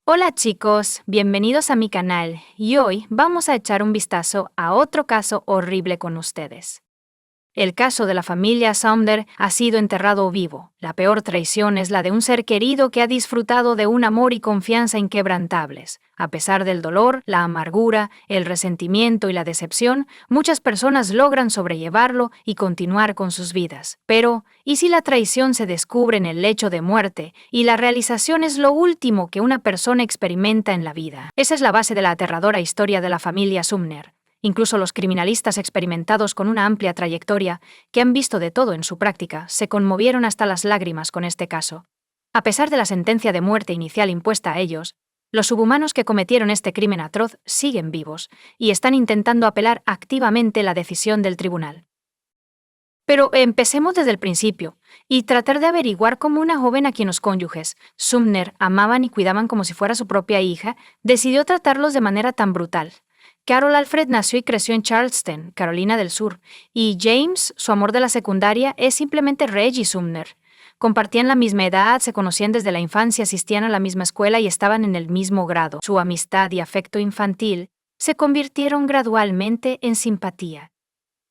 Hola chicos, bienvenidos a mi canal y hoy vamos a echar un vistazo a otro caso horrible con ustedes. El caso de la familia Sumner ha sido enterrado vivo. La peor traición es la de un ser querido que ha disfrutado de un amor y confianza inquebrantables. A pesar del dolor, la amargura, el resentimiento y la decepción, muchas personas logran sobrellevarlo y continuar con sus vidas. Pero, ¿y si la traición se descubre en el lecho de muerte y la realización es lo último que una persona experimenta en la vida? Esa es la base de la aterradora historia de la familia Sumner. Incluso los criminalistas experimentados con una amplia trayectoria, que han visto de todo en su práctica, se conmovieron hasta las lágrimas con este caso. A pesar de la sentencia de muerte inicial impuesta a ellos, los subhumanos que cometieron este crimen atroz siguen vivos y están intentando apelar activamente la decisión del tribunal. Pero empecemos desde el principio y tratar de averiguar cómo una joven a quien los cónyuges, Sumner, amaban y cuidaban como si fuera su propia hija, decidió tratarlos de manera tan brutal. Carol Alfred nació y creció en Charleston, Carolina del Sur, y James, su amor de la secundaria, es simplemente Reggie Sumner. Compartían la misma edad, se conocían desde la infancia, asistían a la misma escuela y estaban en el mismo grado. Su amistad y afecto infantil se convirtieron gradualmente en simpatía.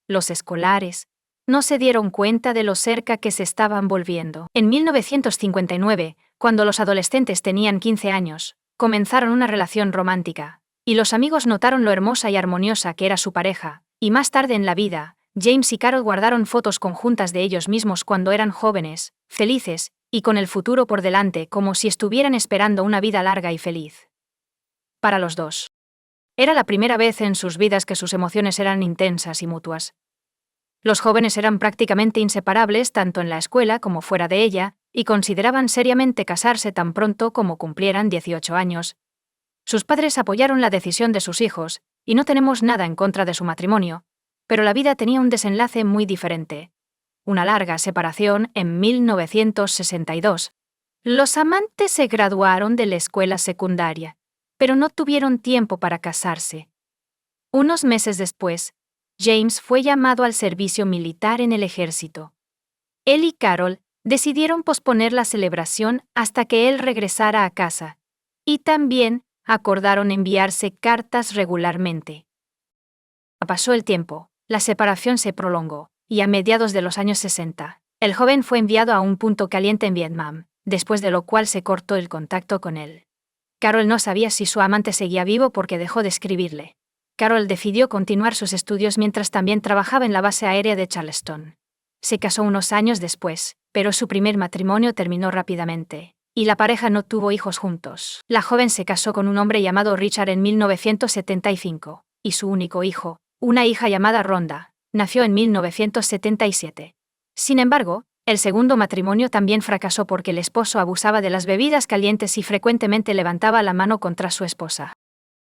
Los escolares no se dieron cuenta de lo cerca que se estaban volviendo. En 1959, cuando los adolescentes tenían 15 años, comenzaron una relación romántica. Y los amigos notaron lo hermosa y armoniosa que era su pareja, y más tarde en la vida, James y Carol guardaron fotos conjuntas de ellos mismos cuando eran jóvenes, felices, y con el futuro por delante como si estuvieran esperando una vida larga y feliz. Para los dos. Era la primera vez en sus vidas que sus emociones eran intensas y mutuas. Los jóvenes eran prácticamente inseparables tanto en la escuela como fuera de ella, y consideraban seriamente casarse tan pronto como cumplieran 18 años. Sus padres apoyaron la decisión de sus hijos, y no tenemos nada en contra de su matrimonio, pero la vida tenía un desenlace muy diferente. Una larga separación en 1962. Los amantes se graduaron de la escuela secundaria, pero no tuvieron tiempo para casarse. Unos meses después, James fue llamado al servicio militar en el ejército. Él y Carol decidieron posponer la celebración hasta que él regresara a casa, y también acordaron enviarse cartas regularmente. Pasó el tiempo, la separación se prolongó, y a mediados de los años 60, el joven fue enviado a un punto caliente en Vietnam, después de lo cual se cortó el contacto con él. Carol no sabía si su amante seguía vivo porque dejó de escribirle. Carol decidió continuar sus estudios mientras también trabajaba en la base aérea de Charleston. Se casó unos años después, pero su primer matrimonio terminó rápidamente, y la pareja no tuvo hijos juntos. La joven se casó con un hombre llamado Richard en 1975, y su único hijo, una hija llamada Rhonda, nació en 1977. Sin embargo, el segundo matrimonio también fracasó porque el esposo abusaba de las bebidas calientes y frecuentemente levantaba la mano contra su esposa.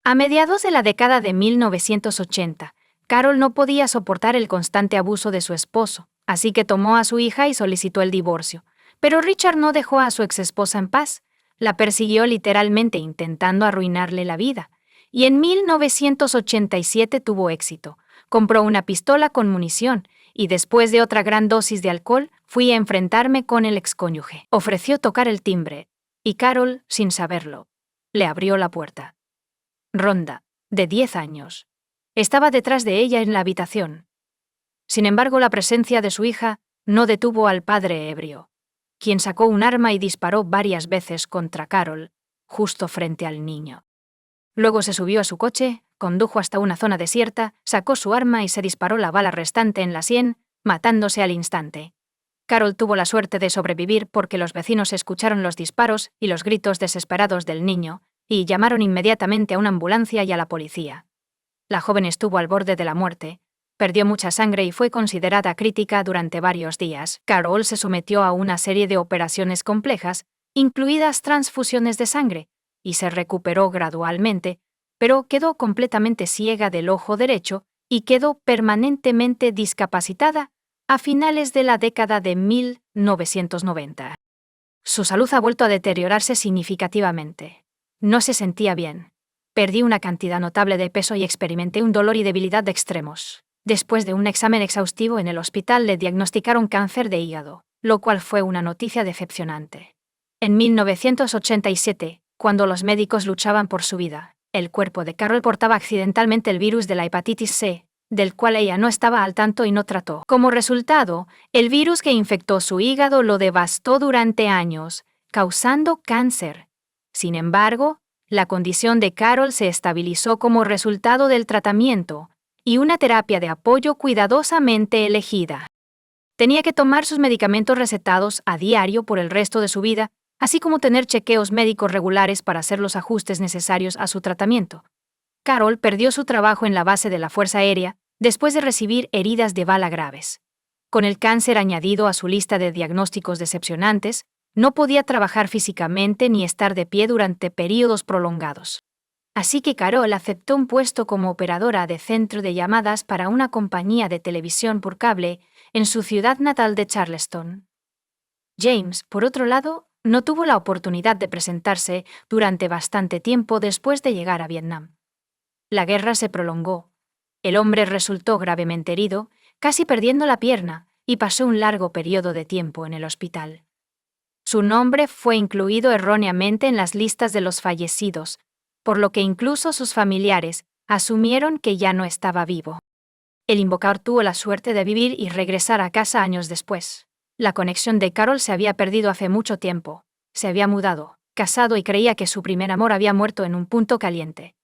A mediados de la década de 1980, Carol no podía soportar el constante abuso de su esposo, así que tomó a su hija y solicitó el divorcio. Pero Richard no dejó a su exesposa en paz, la persiguió literalmente intentando arruinarle la vida, y en 1987 tuvo éxito. Compró una pistola con munición, y después de otra gran dosis de alcohol, fui a enfrentarme con el excónyuge. Ofreció tocar el timbre, y Carol, sin saberlo, le abrió la puerta. Rhonda, de 10 años, estaba detrás de ella en la habitación. Sin embargo, la presencia de su hija no detuvo al padre ebrio, quien sacó un arma y disparó varias veces contra Carol, justo frente al niño. Luego se subió a su coche, condujo hasta una zona desierta, sacó su arma y se disparó la bala restante en la sien, matándose al instante. Carol tuvo la suerte de sobrevivir porque los vecinos escucharon los disparos y los gritos desesperados del niño, y llamaron inmediatamente a una ambulancia y a la policía. La joven estuvo al borde de la muerte, perdió mucha sangre y fue considerada crítica durante varios días. Carol se sometió a una serie de operaciones complejas, incluidas transfusiones de sangre, y se recuperó gradualmente, pero quedó completamente ciega del ojo derecho y quedó permanentemente discapacitada a finales de la década de 1990. Su salud ha vuelto a deteriorarse significativamente. No se sentía bien. Perdí una cantidad notable de peso y experimenté un dolor y debilidad de extremos. Después de un examen exhaustivo en el hospital le diagnosticaron cáncer de hígado, lo cual fue una noticia decepcionante. En 1987, Cuando los médicos luchaban por su vida, el cuerpo de Carol portaba accidentalmente el virus de la hepatitis C, del cual ella no estaba al tanto y no trató. Como resultado, el virus que infectó su hígado lo devastó durante años, causando cáncer. Sin embargo, la condición de Carol se estabilizó como resultado del tratamiento y una terapia de apoyo cuidadosamente elegida. Tenía que tomar sus medicamentos recetados a diario por el resto de su vida, así como tener chequeos médicos regulares para hacer los ajustes necesarios a su tratamiento. Carol perdió su trabajo en la base de la Fuerza Aérea después de recibir heridas de bala graves. Con el cáncer añadido a su lista de diagnósticos decepcionantes, no podía trabajar físicamente ni estar de pie durante períodos prolongados. Así que Carol aceptó un puesto como operadora de centro de llamadas para una compañía de televisión por cable en su ciudad natal de Charleston. James, por otro lado, no tuvo la oportunidad de presentarse durante bastante tiempo después de llegar a Vietnam. La guerra se prolongó. El hombre resultó gravemente herido, casi perdiendo la pierna, y pasó un largo periodo de tiempo en el hospital. Su nombre fue incluido erróneamente en las listas de los fallecidos, por lo que incluso sus familiares asumieron que ya no estaba vivo. El invocador tuvo la suerte de vivir y regresar a casa años después. La conexión de Carol se había perdido hace mucho tiempo. Se había mudado, casado y creía que su primer amor había muerto en un punto caliente.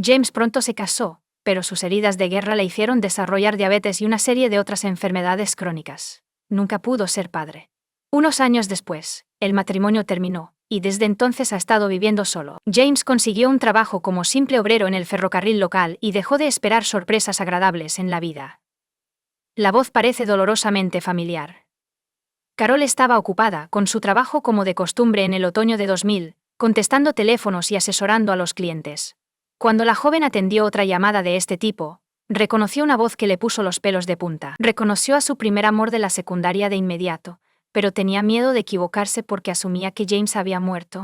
James pronto se casó, pero sus heridas de guerra le hicieron desarrollar diabetes y una serie de otras enfermedades crónicas. Nunca pudo ser padre. Unos años después, el matrimonio terminó, y desde entonces ha estado viviendo solo. James consiguió un trabajo como simple obrero en el ferrocarril local y dejó de esperar sorpresas agradables en la vida. La voz parece dolorosamente familiar. Carol estaba ocupada con su trabajo como de costumbre en el otoño de 2000, contestando teléfonos y asesorando a los clientes. Cuando la joven atendió otra llamada de este tipo, reconoció una voz que le puso los pelos de punta. Reconoció a su primer amor de la secundaria de inmediato, pero tenía miedo de equivocarse porque asumía que James había muerto.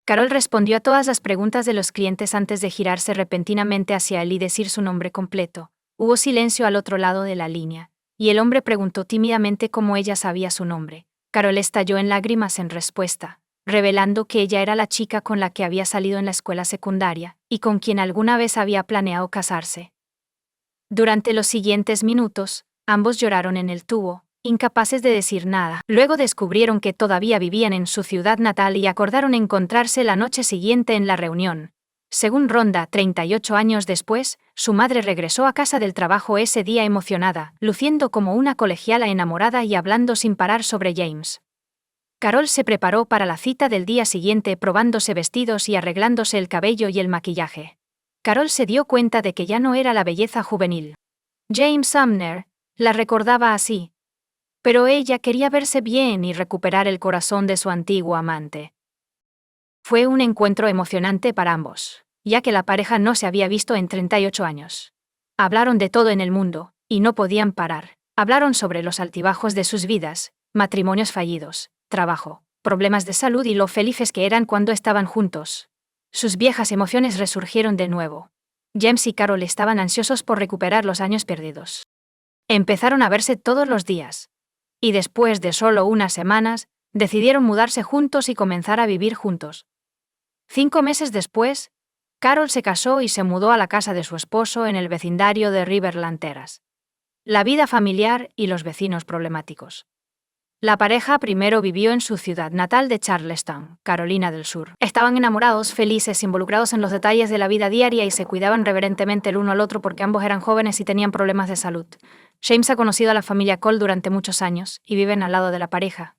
Carol respondió a todas las preguntas de los clientes antes de girarse repentinamente hacia él y decir su nombre completo. Hubo silencio al otro lado de la línea, y el hombre preguntó tímidamente cómo ella sabía su nombre. Carol estalló en lágrimas en respuesta, revelando que ella era la chica con la que había salido en la escuela secundaria, y con quien alguna vez había planeado casarse. Durante los siguientes minutos, ambos lloraron en el tubo, incapaces de decir nada. Luego descubrieron que todavía vivían en su ciudad natal y acordaron encontrarse la noche siguiente en la reunión. Según Rhonda, 38 años después, su madre regresó a casa del trabajo ese día emocionada, luciendo como una colegiala enamorada y hablando sin parar sobre James. Carol se preparó para la cita del día siguiente probándose vestidos y arreglándose el cabello y el maquillaje. Carol se dio cuenta de que ya no era la belleza juvenil. James Sumner la recordaba así. Pero ella quería verse bien y recuperar el corazón de su antiguo amante. Fue un encuentro emocionante para ambos, ya que la pareja no se había visto en 38 años. Hablaron de todo en el mundo, y no podían parar. Hablaron sobre los altibajos de sus vidas, matrimonios fallidos, trabajo, problemas de salud y lo felices que eran cuando estaban juntos. Sus viejas emociones resurgieron de nuevo. James y Carol estaban ansiosos por recuperar los años perdidos. Empezaron a verse todos los días. Y después de solo unas semanas, decidieron mudarse juntos y comenzar a vivir juntos. 5 meses después, Carol se casó y se mudó a la casa de su esposo en el vecindario de Riverland Terrace. La vida familiar y los vecinos problemáticos. La pareja primero vivió en su ciudad natal de Charleston, Carolina del Sur. Estaban enamorados, felices, involucrados en los detalles de la vida diaria y se cuidaban reverentemente el uno al otro porque ambos eran jóvenes y tenían problemas de salud. James ha conocido a la familia Cole durante muchos años y viven al lado de la pareja.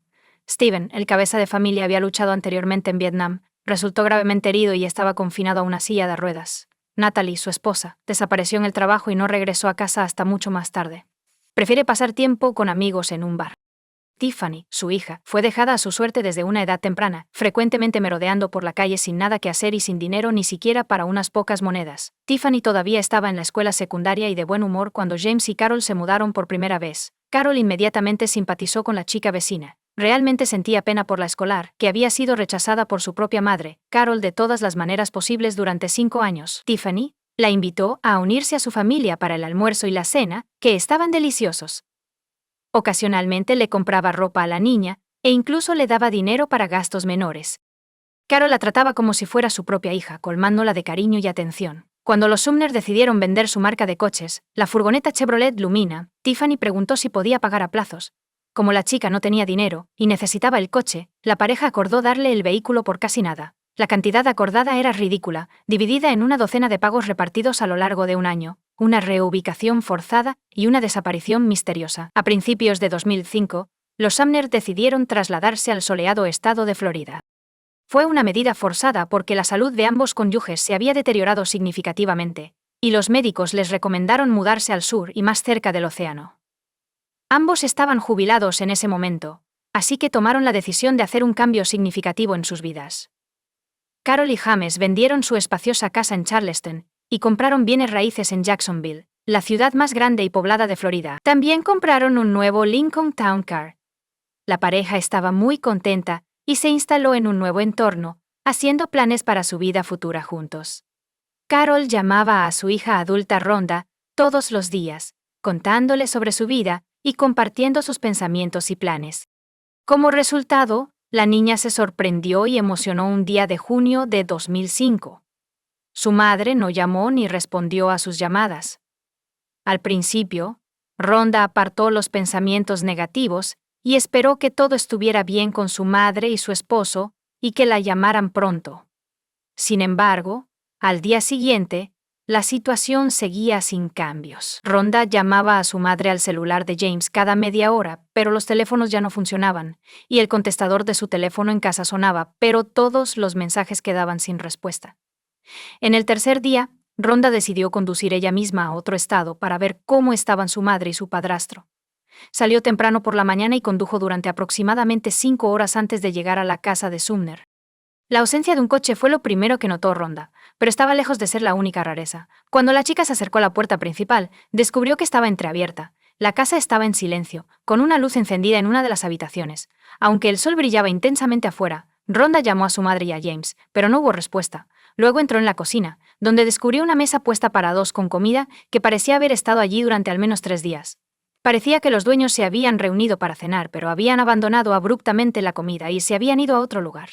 Steven, el cabeza de familia, había luchado anteriormente en Vietnam, resultó gravemente herido y estaba confinado a una silla de ruedas. Natalie, su esposa, desapareció en el trabajo y no regresó a casa hasta mucho más tarde. Prefiere pasar tiempo con amigos en un bar. Tiffany, su hija, fue dejada a su suerte desde una edad temprana, frecuentemente merodeando por la calle sin nada que hacer y sin dinero ni siquiera para unas pocas monedas. Tiffany todavía estaba en la escuela secundaria y de buen humor cuando James y Carol se mudaron por primera vez. Carol inmediatamente simpatizó con la chica vecina. Realmente sentía pena por la escolar, que había sido rechazada por su propia madre, Carol, de todas las maneras posibles durante 5 años. Tiffany la invitó a unirse a su familia para el almuerzo y la cena, que estaban deliciosos. Ocasionalmente le compraba ropa a la niña, e incluso le daba dinero para gastos menores. Carol la trataba como si fuera su propia hija, colmándola de cariño y atención. Cuando los Sumner decidieron vender su marca de coches, la furgoneta Chevrolet Lumina, Tiffany preguntó si podía pagar a plazos. Como la chica no tenía dinero y necesitaba el coche, la pareja acordó darle el vehículo por casi nada. La cantidad acordada era ridícula, dividida en una docena de pagos repartidos a lo largo de un año, una reubicación forzada y una desaparición misteriosa. A principios de 2005, los Sumner decidieron trasladarse al soleado estado de Florida. Fue una medida forzada porque la salud de ambos cónyuges se había deteriorado significativamente, y los médicos les recomendaron mudarse al sur y más cerca del océano. Ambos estaban jubilados en ese momento, así que tomaron la decisión de hacer un cambio significativo en sus vidas. Carol y James vendieron su espaciosa casa en Charleston y compraron bienes raíces en Jacksonville, la ciudad más grande y poblada de Florida. También compraron un nuevo Lincoln Town Car. La pareja estaba muy contenta y se instaló en un nuevo entorno, haciendo planes para su vida futura juntos. Carol llamaba a su hija adulta Rhonda todos los días, contándole sobre su vida y compartiendo sus pensamientos y planes. Como resultado, la niña se sorprendió y emocionó un día de junio de 2005. Su madre no llamó ni respondió a sus llamadas. Al principio, Rhonda apartó los pensamientos negativos y esperó que todo estuviera bien con su madre y su esposo y que la llamaran pronto. Sin embargo, al día siguiente, la situación seguía sin cambios. Rhonda llamaba a su madre al celular de James cada media hora, pero los teléfonos ya no funcionaban, y el contestador de su teléfono en casa sonaba, pero todos los mensajes quedaban sin respuesta. En el tercer día, Rhonda decidió conducir ella misma a otro estado para ver cómo estaban su madre y su padrastro. Salió temprano por la mañana y condujo durante aproximadamente 5 horas antes de llegar a la casa de Sumner. La ausencia de un coche fue lo primero que notó Rhonda, pero estaba lejos de ser la única rareza. Cuando la chica se acercó a la puerta principal, descubrió que estaba entreabierta. La casa estaba en silencio, con una luz encendida en una de las habitaciones. Aunque el sol brillaba intensamente afuera, Rhonda llamó a su madre y a James, pero no hubo respuesta. Luego entró en la cocina, donde descubrió una mesa puesta para dos con comida que parecía haber estado allí durante al menos 3 días. Parecía que los dueños se habían reunido para cenar, pero habían abandonado abruptamente la comida y se habían ido a otro lugar.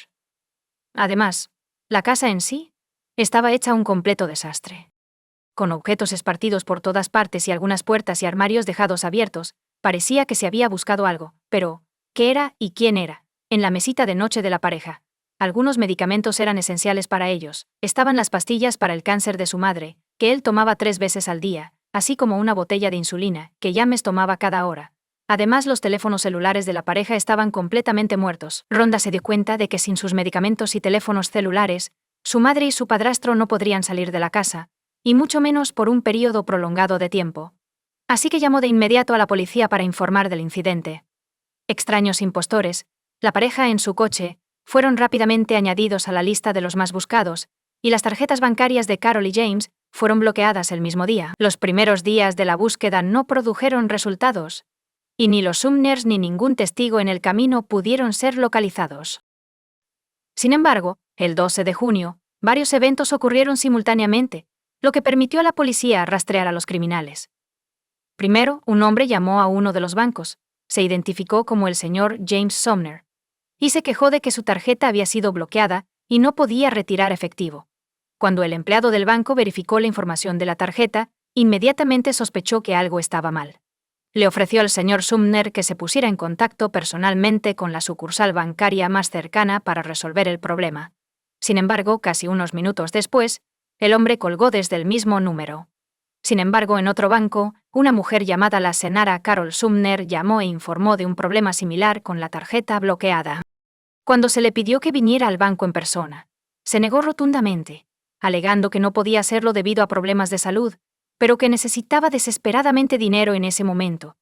Además, la casa en sí estaba hecha un completo desastre. Con objetos esparcidos por todas partes y algunas puertas y armarios dejados abiertos, parecía que se había buscado algo, pero ¿qué era y quién era? En la mesita de noche de la pareja. Algunos medicamentos eran esenciales para ellos. Estaban las pastillas para el cáncer de su madre, que él tomaba 3 veces al día, así como una botella de insulina, que James tomaba cada hora. Además, los teléfonos celulares de la pareja estaban completamente muertos. Rhonda se dio cuenta de que sin sus medicamentos y teléfonos celulares, su madre y su padrastro no podrían salir de la casa, y mucho menos por un período prolongado de tiempo. Así que llamó de inmediato a la policía para informar del incidente. Extraños impostores, la pareja en su coche, fueron rápidamente añadidos a la lista de los más buscados, y las tarjetas bancarias de Carol y James fueron bloqueadas el mismo día. Los primeros días de la búsqueda no produjeron resultados, y ni los Sumners ni ningún testigo en el camino pudieron ser localizados. Sin embargo, el 12 de junio, varios eventos ocurrieron simultáneamente, lo que permitió a la policía rastrear a los criminales. Primero, un hombre llamó a uno de los bancos, se identificó como el señor James Sumner, y se quejó de que su tarjeta había sido bloqueada y no podía retirar efectivo. Cuando el empleado del banco verificó la información de la tarjeta, inmediatamente sospechó que algo estaba mal. Le ofreció al señor Sumner que se pusiera en contacto personalmente con la sucursal bancaria más cercana para resolver el problema. Sin embargo, casi unos minutos después, el hombre colgó desde el mismo número. Sin embargo, en otro banco, una mujer llamada la señora Carol Sumner llamó e informó de un problema similar con la tarjeta bloqueada. Cuando se le pidió que viniera al banco en persona, se negó rotundamente, alegando que no podía hacerlo debido a problemas de salud, pero que necesitaba desesperadamente dinero en ese momento,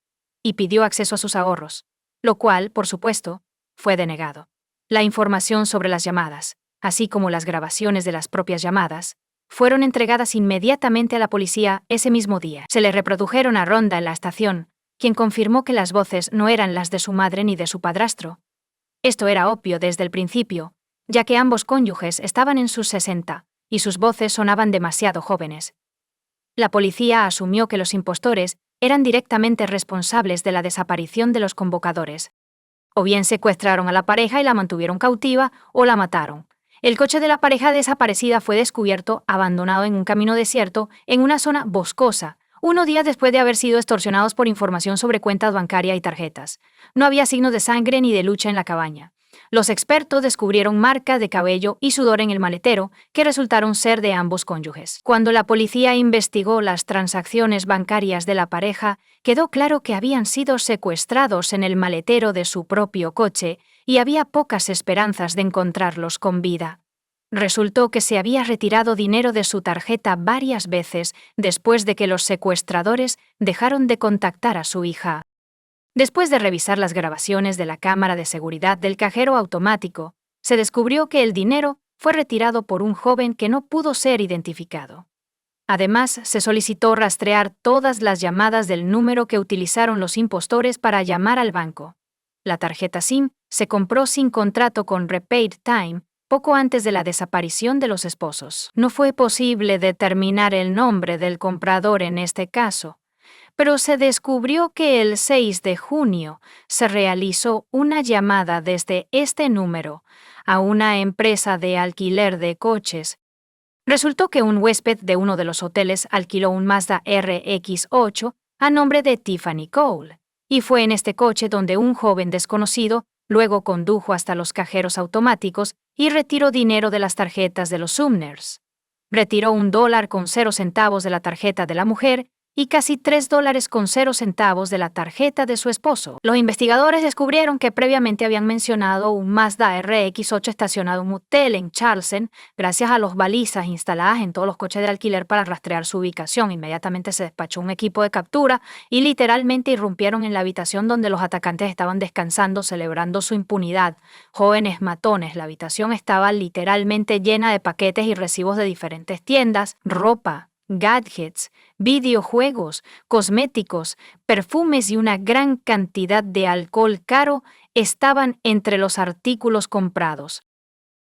y pidió acceso a sus ahorros, lo cual, por supuesto, fue denegado. La información sobre las llamadas, así como las grabaciones de las propias llamadas, fueron entregadas inmediatamente a la policía ese mismo día. Se le reprodujeron a Rhonda en la estación, quien confirmó que las voces no eran las de su madre ni de su padrastro. Esto era obvio desde el principio, ya que ambos cónyuges estaban en sus 60, y sus voces sonaban demasiado jóvenes. La policía asumió que los impostores eran directamente responsables de la desaparición de los convocadores. O bien secuestraron a la pareja y la mantuvieron cautiva, o la mataron. El coche de la pareja desaparecida fue descubierto abandonado en un camino desierto en una zona boscosa, unos días después de haber sido extorsionados por información sobre cuentas bancarias y tarjetas. No había signos de sangre ni de lucha en la cabaña. Los expertos descubrieron marcas de cabello y sudor en el maletero que resultaron ser de ambos cónyuges. Cuando la policía investigó las transacciones bancarias de la pareja, quedó claro que habían sido secuestrados en el maletero de su propio coche y había pocas esperanzas de encontrarlos con vida. Resultó que se había retirado dinero de su tarjeta varias veces después de que los secuestradores dejaron de contactar a su hija. Después de revisar las grabaciones de la cámara de seguridad del cajero automático, se descubrió que el dinero fue retirado por un joven que no pudo ser identificado. Además, se solicitó rastrear todas las llamadas del número que utilizaron los impostores para llamar al banco. La tarjeta SIM se compró sin contrato con Repaid Time poco antes de la desaparición de los esposos. No fue posible determinar el nombre del comprador en este caso, pero se descubrió que el 6 de junio se realizó una llamada desde este número a una empresa de alquiler de coches. Resultó que un huésped de uno de los hoteles alquiló un Mazda RX-8 a nombre de Tiffany Cole, y fue en este coche donde un joven desconocido luego condujo hasta los cajeros automáticos y retiró dinero de las tarjetas de los Sumners. Retiró $1.00 de la tarjeta de la mujer y casi $3.00 de la tarjeta de su esposo. Los investigadores descubrieron que previamente habían mencionado un Mazda RX-8 estacionado en un hotel en Charleston, gracias a los balizas instaladas en todos los coches de alquiler para rastrear su ubicación. Inmediatamente se despachó un equipo de captura y literalmente irrumpieron en la habitación donde los atacantes estaban descansando, celebrando su impunidad. Jóvenes matones, la habitación estaba literalmente llena de paquetes y recibos de diferentes tiendas, ropa, gadgets, videojuegos, cosméticos, perfumes y una gran cantidad de alcohol caro estaban entre los artículos comprados.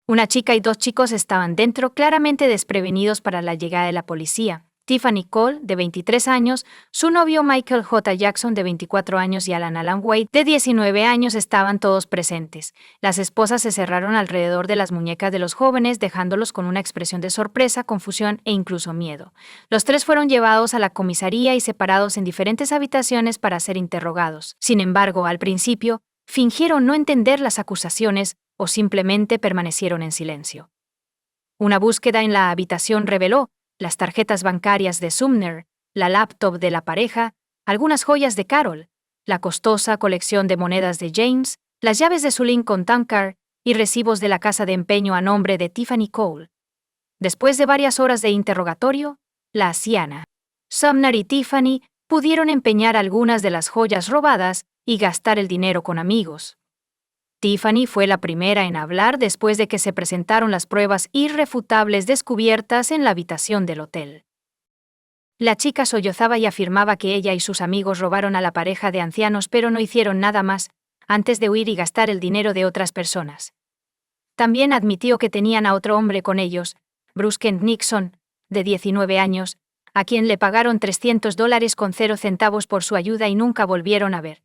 Una chica y dos chicos estaban dentro, claramente desprevenidos para la llegada de la policía. Tiffany Cole, de 23 años, su novio Michael J. Jackson, de 24 años, y Alan Wade, de 19 años, estaban todos presentes. Las esposas se cerraron alrededor de las muñecas de los jóvenes, dejándolos con una expresión de sorpresa, confusión e incluso miedo. Los tres fueron llevados a la comisaría y separados en diferentes habitaciones para ser interrogados. Sin embargo, al principio, fingieron no entender las acusaciones o simplemente permanecieron en silencio. Una búsqueda en la habitación reveló las tarjetas bancarias de Sumner, la laptop de la pareja, algunas joyas de Carol, la costosa colección de monedas de James, las llaves de su Lincoln Town Car y recibos de la casa de empeño a nombre de Tiffany Cole. Después de varias horas de interrogatorio, la anciana Sumner y Tiffany pudieron empeñar algunas de las joyas robadas y gastar el dinero con amigos. Tiffany fue la primera en hablar después de que se presentaron las pruebas irrefutables descubiertas en la habitación del hotel. La chica sollozaba y afirmaba que ella y sus amigos robaron a la pareja de ancianos, pero no hicieron nada más antes de huir y gastar el dinero de otras personas. También admitió que tenían a otro hombre con ellos, Bruce Kent Nixon, de 19 años, a quien le pagaron $300.00 por su ayuda y nunca volvieron a ver.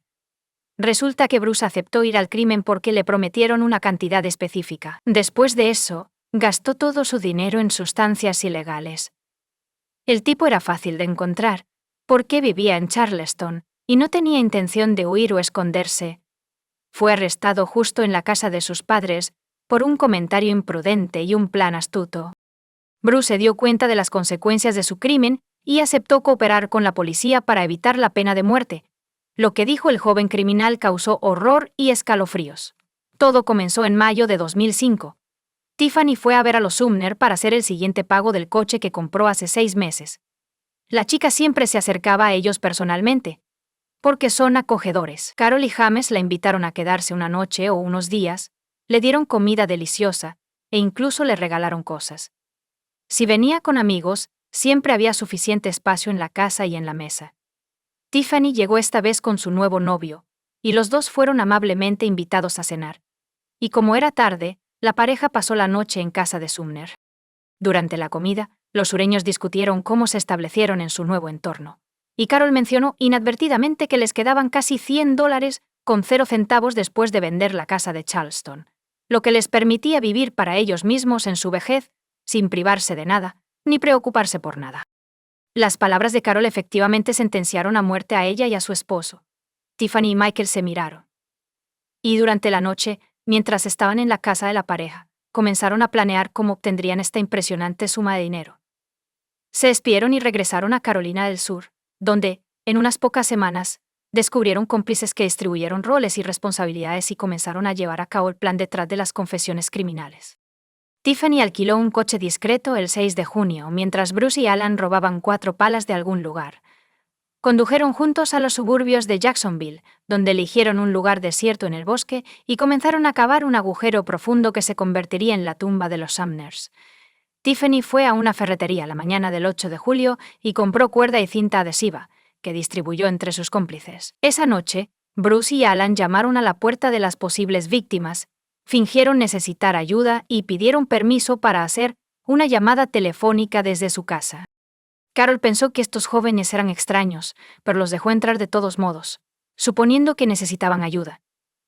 Resulta que Bruce aceptó ir al crimen porque le prometieron una cantidad específica. Después de eso, gastó todo su dinero en sustancias ilegales. El tipo era fácil de encontrar, porque vivía en Charleston y no tenía intención de huir o esconderse. Fue arrestado justo en la casa de sus padres por un comentario imprudente y un plan astuto. Bruce se dio cuenta de las consecuencias de su crimen y aceptó cooperar con la policía para evitar la pena de muerte. Lo que dijo el joven criminal causó horror y escalofríos. Todo comenzó en mayo de 2005. Tiffany fue a ver a los Sumner para hacer el siguiente pago del coche que compró hace 6 meses. La chica siempre se acercaba a ellos personalmente, porque son acogedores. Carol y James la invitaron a quedarse una noche o unos días, le dieron comida deliciosa e incluso le regalaron cosas. Si venía con amigos, siempre había suficiente espacio en la casa y en la mesa. Tiffany llegó esta vez con su nuevo novio, y los dos fueron amablemente invitados a cenar. Y como era tarde, la pareja pasó la noche en casa de Sumner. Durante la comida, los sureños discutieron cómo se establecieron en su nuevo entorno. Y Carol mencionó inadvertidamente que les quedaban casi $100 con 0 centavos después de vender la casa de Charleston. lo que les permitía vivir para ellos mismos en su vejez, sin privarse de nada, ni preocuparse por nada. Las palabras de Carol efectivamente sentenciaron a muerte a ella y a su esposo. Tiffany y Michael se miraron. Y durante la noche, mientras estaban en la casa de la pareja, comenzaron a planear cómo obtendrían esta impresionante suma de dinero. Se despidieron y regresaron a Carolina del Sur, donde, en unas pocas semanas, descubrieron cómplices que distribuyeron roles y responsabilidades y comenzaron a llevar a cabo el plan detrás de las confesiones criminales. Tiffany alquiló un coche discreto el 6 de junio, mientras Bruce y Alan robaban 4 palas de algún lugar. Condujeron juntos a los suburbios de Jacksonville, donde eligieron un lugar desierto en el bosque y comenzaron a cavar un agujero profundo que se convertiría en la tumba de los Sumners. Tiffany fue a una ferretería la mañana del 8 de julio y compró cuerda y cinta adhesiva, que distribuyó entre sus cómplices. Esa noche, Bruce y Alan llamaron a la puerta de las posibles víctimas, fingieron necesitar ayuda y pidieron permiso para hacer una llamada telefónica desde su casa. Carol pensó que estos jóvenes eran extraños, pero los dejó entrar de todos modos, suponiendo que necesitaban ayuda.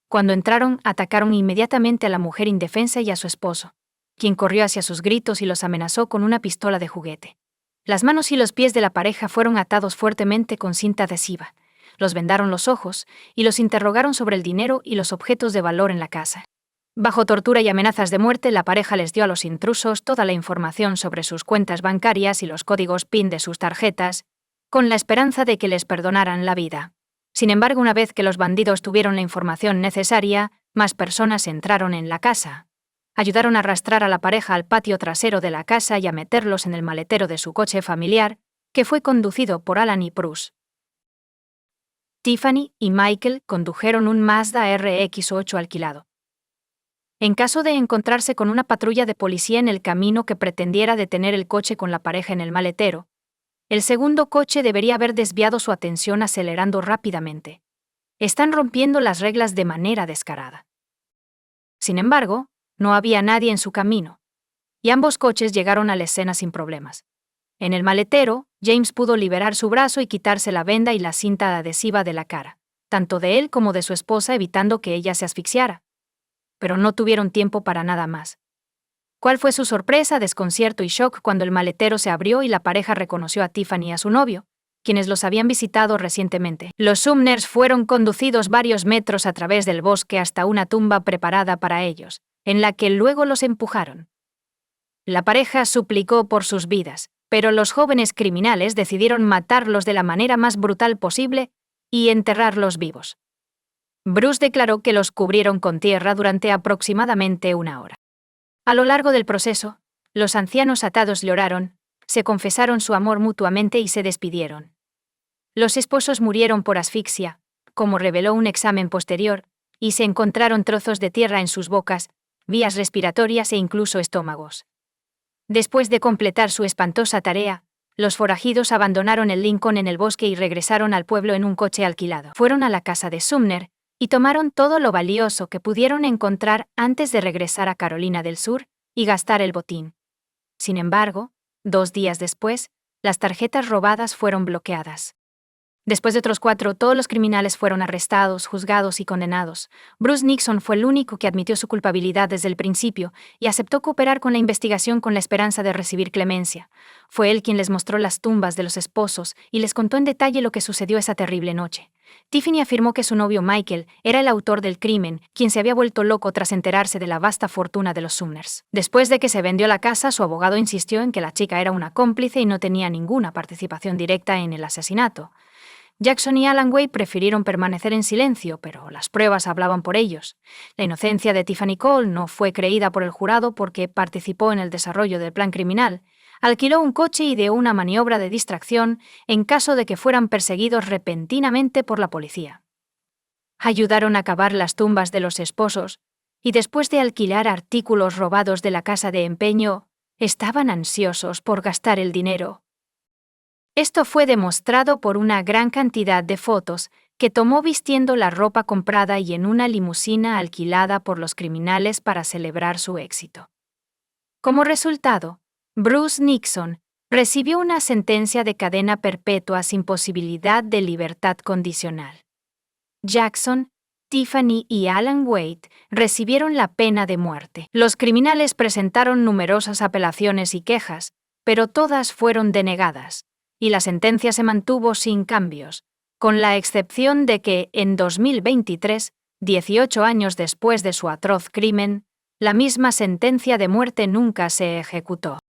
Cuando entraron, atacaron inmediatamente a la mujer indefensa y a su esposo, quien corrió hacia sus gritos y los amenazó con una pistola de juguete. Las manos y los pies de la pareja fueron atados fuertemente con cinta adhesiva, los vendaron los ojos y los interrogaron sobre el dinero y los objetos de valor en la casa. Bajo tortura y amenazas de muerte, la pareja les dio a los intrusos toda la información sobre sus cuentas bancarias y los códigos PIN de sus tarjetas, con la esperanza de que les perdonaran la vida. Sin embargo, una vez que los bandidos tuvieron la información necesaria, más personas entraron en la casa. Ayudaron a arrastrar a la pareja al patio trasero de la casa y a meterlos en el maletero de su coche familiar, que fue conducido por Alan y Bruce. Tiffany y Michael condujeron un Mazda RX-8 alquilado. En caso de encontrarse con una patrulla de policía en el camino que pretendiera detener el coche con la pareja en el maletero, el segundo coche debería haber desviado su atención acelerando rápidamente. Están rompiendo las reglas de manera descarada. Sin embargo, no había nadie en su camino, y ambos coches llegaron a la escena sin problemas. En el maletero, James pudo liberar su brazo y quitarse la venda y la cinta adhesiva de la cara, tanto de él como de su esposa, evitando que ella se asfixiara. Pero no tuvieron tiempo para nada más. ¿Cuál fue su sorpresa, desconcierto y shock cuando el maletero se abrió y la pareja reconoció a Tiffany y a su novio, quienes los habían visitado recientemente? Los Sumners fueron conducidos varios metros a través del bosque hasta una tumba preparada para ellos, en la que luego los empujaron. La pareja suplicó por sus vidas, pero los jóvenes criminales decidieron matarlos de la manera más brutal posible y enterrarlos vivos. Bruce declaró que los cubrieron con tierra durante aproximadamente 1 hora. A lo largo del proceso, los ancianos atados lloraron, se confesaron su amor mutuamente y se despidieron. Los esposos murieron por asfixia, como reveló un examen posterior, y se encontraron trozos de tierra en sus bocas, vías respiratorias e incluso estómagos. Después de completar su espantosa tarea, los forajidos abandonaron el Lincoln en el bosque y regresaron al pueblo en un coche alquilado. Fueron a la casa de Sumner y tomaron todo lo valioso que pudieron encontrar antes de regresar a Carolina del Sur y gastar el botín. Sin embargo, 2 días después, las tarjetas robadas fueron bloqueadas. Después de otros 4, todos los criminales fueron arrestados, juzgados y condenados. Bruce Nixon fue el único que admitió su culpabilidad desde el principio y aceptó cooperar con la investigación con la esperanza de recibir clemencia. Fue él quien les mostró las tumbas de los esposos y les contó en detalle lo que sucedió esa terrible noche. Tiffany afirmó que su novio Michael era el autor del crimen, quien se había vuelto loco tras enterarse de la vasta fortuna de los Sumners. Después de que se vendió la casa, su abogado insistió en que la chica era una cómplice y no tenía ninguna participación directa en el asesinato. Jackson y Alan Wade prefirieron permanecer en silencio, pero las pruebas hablaban por ellos. La inocencia de Tiffany Cole no fue creída por el jurado porque participó en el desarrollo del plan criminal, alquiló un coche y ideó una maniobra de distracción en caso de que fueran perseguidos repentinamente por la policía. Ayudaron a cavar las tumbas de los esposos, y después de alquilar artículos robados de la casa de empeño, estaban ansiosos por gastar el dinero. Esto fue demostrado por una gran cantidad de fotos que tomó vistiendo la ropa comprada y en una limusina alquilada por los criminales para celebrar su éxito. Como resultado, Bruce Nixon recibió una sentencia de cadena perpetua sin posibilidad de libertad condicional. Jackson Tiffany y Alan Wade recibieron la pena de muerte. Los criminales presentaron numerosas apelaciones y quejas, pero todas fueron denegadas, y la sentencia se mantuvo sin cambios, con la excepción de que, en 2023, 18 años después de su atroz crimen, la misma sentencia de muerte nunca se ejecutó.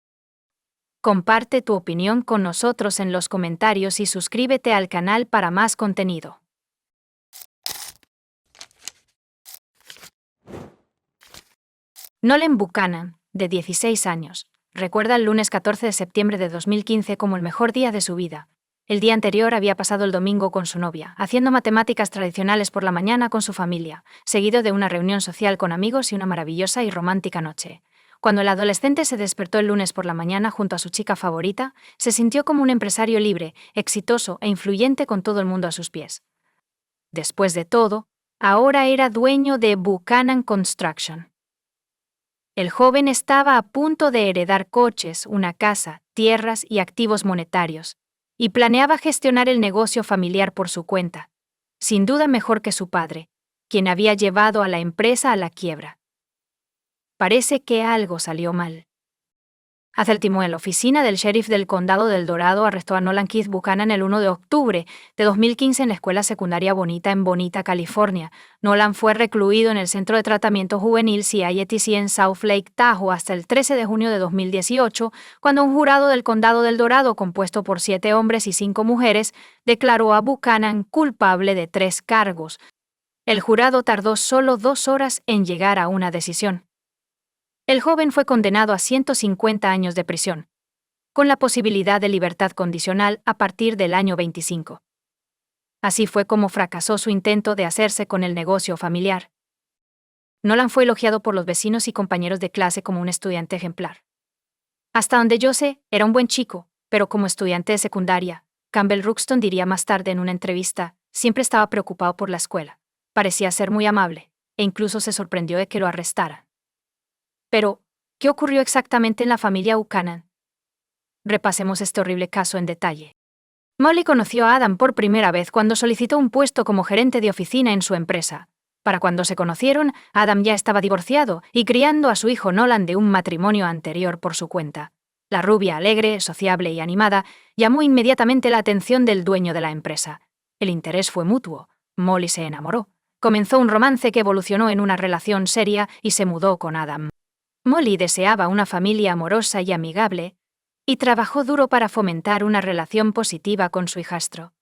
Comparte tu opinión con nosotros en los comentarios y suscríbete al canal para más contenido. Nolan Buchanan, de 16 años, recuerda el lunes 14 de septiembre de 2015 como el mejor día de su vida. El día anterior había pasado el domingo con su novia, haciendo matemáticas tradicionales por la mañana con su familia, seguido de una reunión social con amigos y una maravillosa y romántica noche. Cuando el adolescente se despertó el lunes por la mañana junto a su chica favorita, se sintió como un empresario libre, exitoso e influyente con todo el mundo a sus pies. Después de todo, ahora era dueño de Buchanan Construction. El joven estaba a punto de heredar coches, una casa, tierras y activos monetarios, y planeaba gestionar el negocio familiar por su cuenta, sin duda mejor que su padre, quien había llevado a la empresa a la quiebra. Parece que algo salió mal. Aceltimó en la oficina del sheriff del condado del Dorado arrestó a Nolan Keith Buchanan el 1 de octubre de 2015 en la escuela secundaria Bonita en Bonita, California. Nolan fue recluido en el centro de tratamiento juvenil CITC en South Lake Tahoe hasta el 13 de junio de 2018, cuando un jurado del condado del Dorado, compuesto por 7 hombres y 5 mujeres, declaró a Buchanan culpable de 3 cargos. El jurado tardó solo 2 horas en llegar a una decisión. El joven fue condenado a 150 años de prisión, con la posibilidad de libertad condicional a partir del año 25. Así fue como fracasó su intento de hacerse con el negocio familiar. Nolan fue elogiado por los vecinos y compañeros de clase como un estudiante ejemplar. Hasta donde yo sé, era un buen chico, pero como estudiante de secundaria, Campbell Ruxton diría más tarde en una entrevista, siempre estaba preocupado por la escuela. Parecía ser muy amable, e incluso se sorprendió de que lo arrestaran. Pero, ¿qué ocurrió exactamente en la familia Buchanan? Repasemos este horrible caso en detalle. Molly conoció a Adam por primera vez cuando solicitó un puesto como gerente de oficina en su empresa. Para cuando se conocieron, Adam ya estaba divorciado y criando a su hijo Nolan de un matrimonio anterior por su cuenta. La rubia, alegre, sociable y animada, llamó inmediatamente la atención del dueño de la empresa. El interés fue mutuo. Molly se enamoró. Comenzó un romance que evolucionó en una relación seria y se mudó con Adam. Molly deseaba una familia amorosa y amigable, y trabajó duro para fomentar una relación positiva con su hijastro.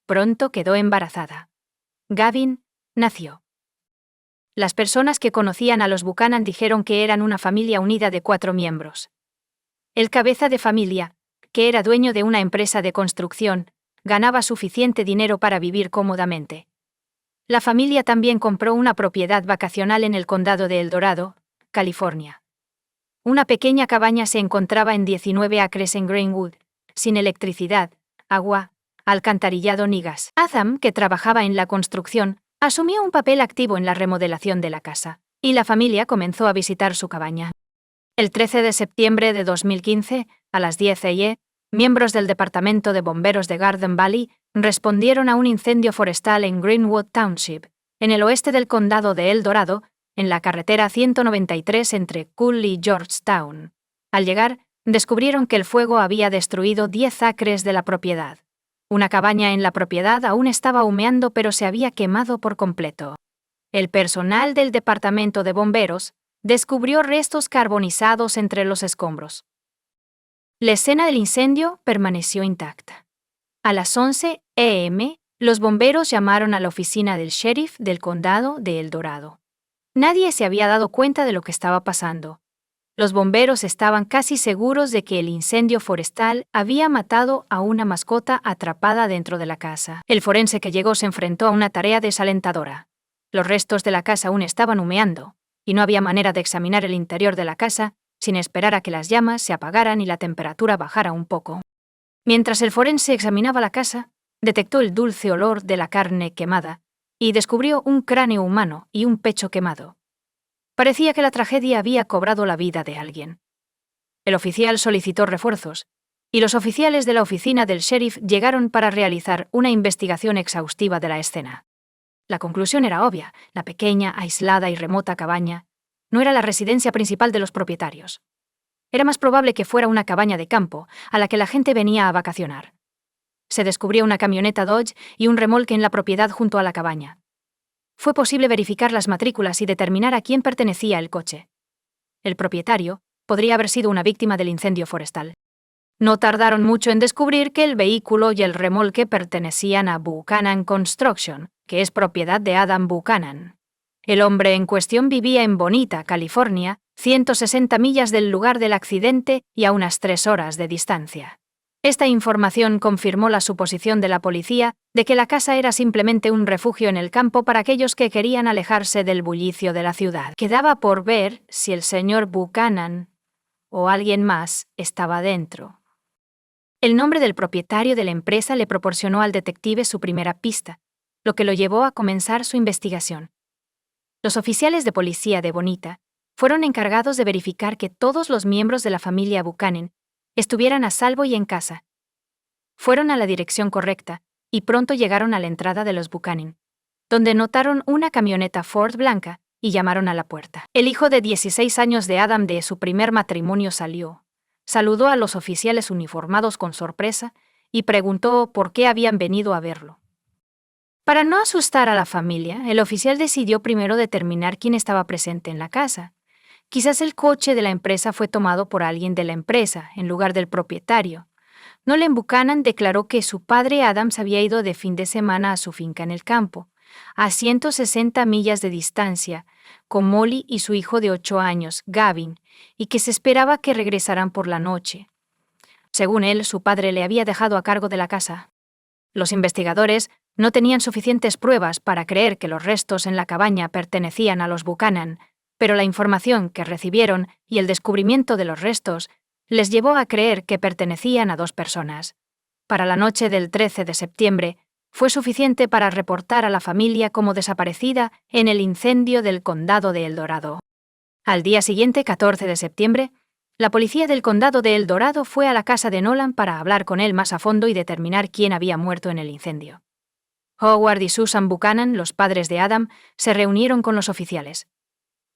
Pronto quedó embarazada. Gavin nació. Las personas que conocían a los Buchanan dijeron que eran una familia unida de 4 miembros. El cabeza de familia, que era dueño de una empresa de construcción, ganaba suficiente dinero para vivir cómodamente. La familia también compró una propiedad vacacional en el condado de El Dorado, California. Una pequeña cabaña se encontraba en 19 acres en Greenwood, sin electricidad, agua, alcantarillado ni gas. Adam, que trabajaba en la construcción, asumió un papel activo en la remodelación de la casa, y la familia comenzó a visitar su cabaña. El 13 de septiembre de 2015, a las 10 a.m., miembros del Departamento de Bomberos de Garden Valley respondieron a un incendio forestal en Greenwood Township, en el oeste del condado de El Dorado, en la carretera 193 entre Cool y Georgetown. Al llegar, descubrieron que el fuego había destruido 10 acres de la propiedad. Una cabaña en la propiedad aún estaba humeando, pero se había quemado por completo. El personal del departamento de bomberos descubrió restos carbonizados entre los escombros. La escena del incendio permaneció intacta. A las 11 a.m., los bomberos llamaron a la oficina del sheriff del condado de El Dorado. Nadie se había dado cuenta de lo que estaba pasando. Los bomberos estaban casi seguros de que el incendio forestal había matado a una mascota atrapada dentro de la casa. El forense que llegó se enfrentó a una tarea desalentadora. Los restos de la casa aún estaban humeando, y no había manera de examinar el interior de la casa sin esperar a que las llamas se apagaran y la temperatura bajara un poco. Mientras el forense examinaba la casa, detectó el dulce olor de la carne quemada y descubrió un cráneo humano y un pecho quemado. Parecía que la tragedia había cobrado la vida de alguien. El oficial solicitó refuerzos, y los oficiales de la oficina del sheriff llegaron para realizar una investigación exhaustiva de la escena. La conclusión era obvia: la pequeña, aislada y remota cabaña no era la residencia principal de los propietarios. Era más probable que fuera una cabaña de campo a la que la gente venía a vacacionar. Se descubrió una camioneta Dodge y un remolque en la propiedad junto a la cabaña. Fue posible verificar las matrículas y determinar a quién pertenecía el coche. El propietario podría haber sido una víctima del incendio forestal. No tardaron mucho en descubrir que el vehículo y el remolque pertenecían a Buchanan Construction, que es propiedad de Adam Buchanan. El hombre en cuestión vivía en Bonita, California, 160 millas del lugar del accidente y a unas 3 horas de distancia. Esta información confirmó la suposición de la policía de que la casa era simplemente un refugio en el campo para aquellos que querían alejarse del bullicio de la ciudad. Quedaba por ver si el señor Buchanan o alguien más estaba dentro. El nombre del propietario de la empresa le proporcionó al detective su primera pista, lo que lo llevó a comenzar su investigación. Los oficiales de policía de Bonita fueron encargados de verificar que todos los miembros de la familia Buchanan estuvieran a salvo y en casa. Fueron a la dirección correcta y pronto llegaron a la entrada de los Buchanan, donde notaron una camioneta Ford blanca y llamaron a la puerta. El hijo de 16 años de Adam de su primer matrimonio salió, saludó a los oficiales uniformados con sorpresa y preguntó por qué habían venido a verlo. Para no asustar a la familia, el oficial decidió primero determinar quién estaba presente en la casa. Quizás el coche de la empresa fue tomado por alguien de la empresa, en lugar del propietario. Nolan Buchanan declaró que su padre Adams había ido de fin de semana a su finca en el campo, a 160 millas de distancia, con Molly y su hijo de 8 años, Gavin, y que se esperaba que regresaran por la noche. Según él, su padre le había dejado a cargo de la casa. Los investigadores no tenían suficientes pruebas para creer que los restos en la cabaña pertenecían a los Buchanan, pero la información que recibieron y el descubrimiento de los restos les llevó a creer que pertenecían a 2 personas. Para la noche del 13 de septiembre, fue suficiente para reportar a la familia como desaparecida en el incendio del condado de El Dorado. Al día siguiente, 14 de septiembre, la policía del condado de El Dorado fue a la casa de Nolan para hablar con él más a fondo y determinar quién había muerto en el incendio. Howard y Susan Buchanan, los padres de Adam, se reunieron con los oficiales.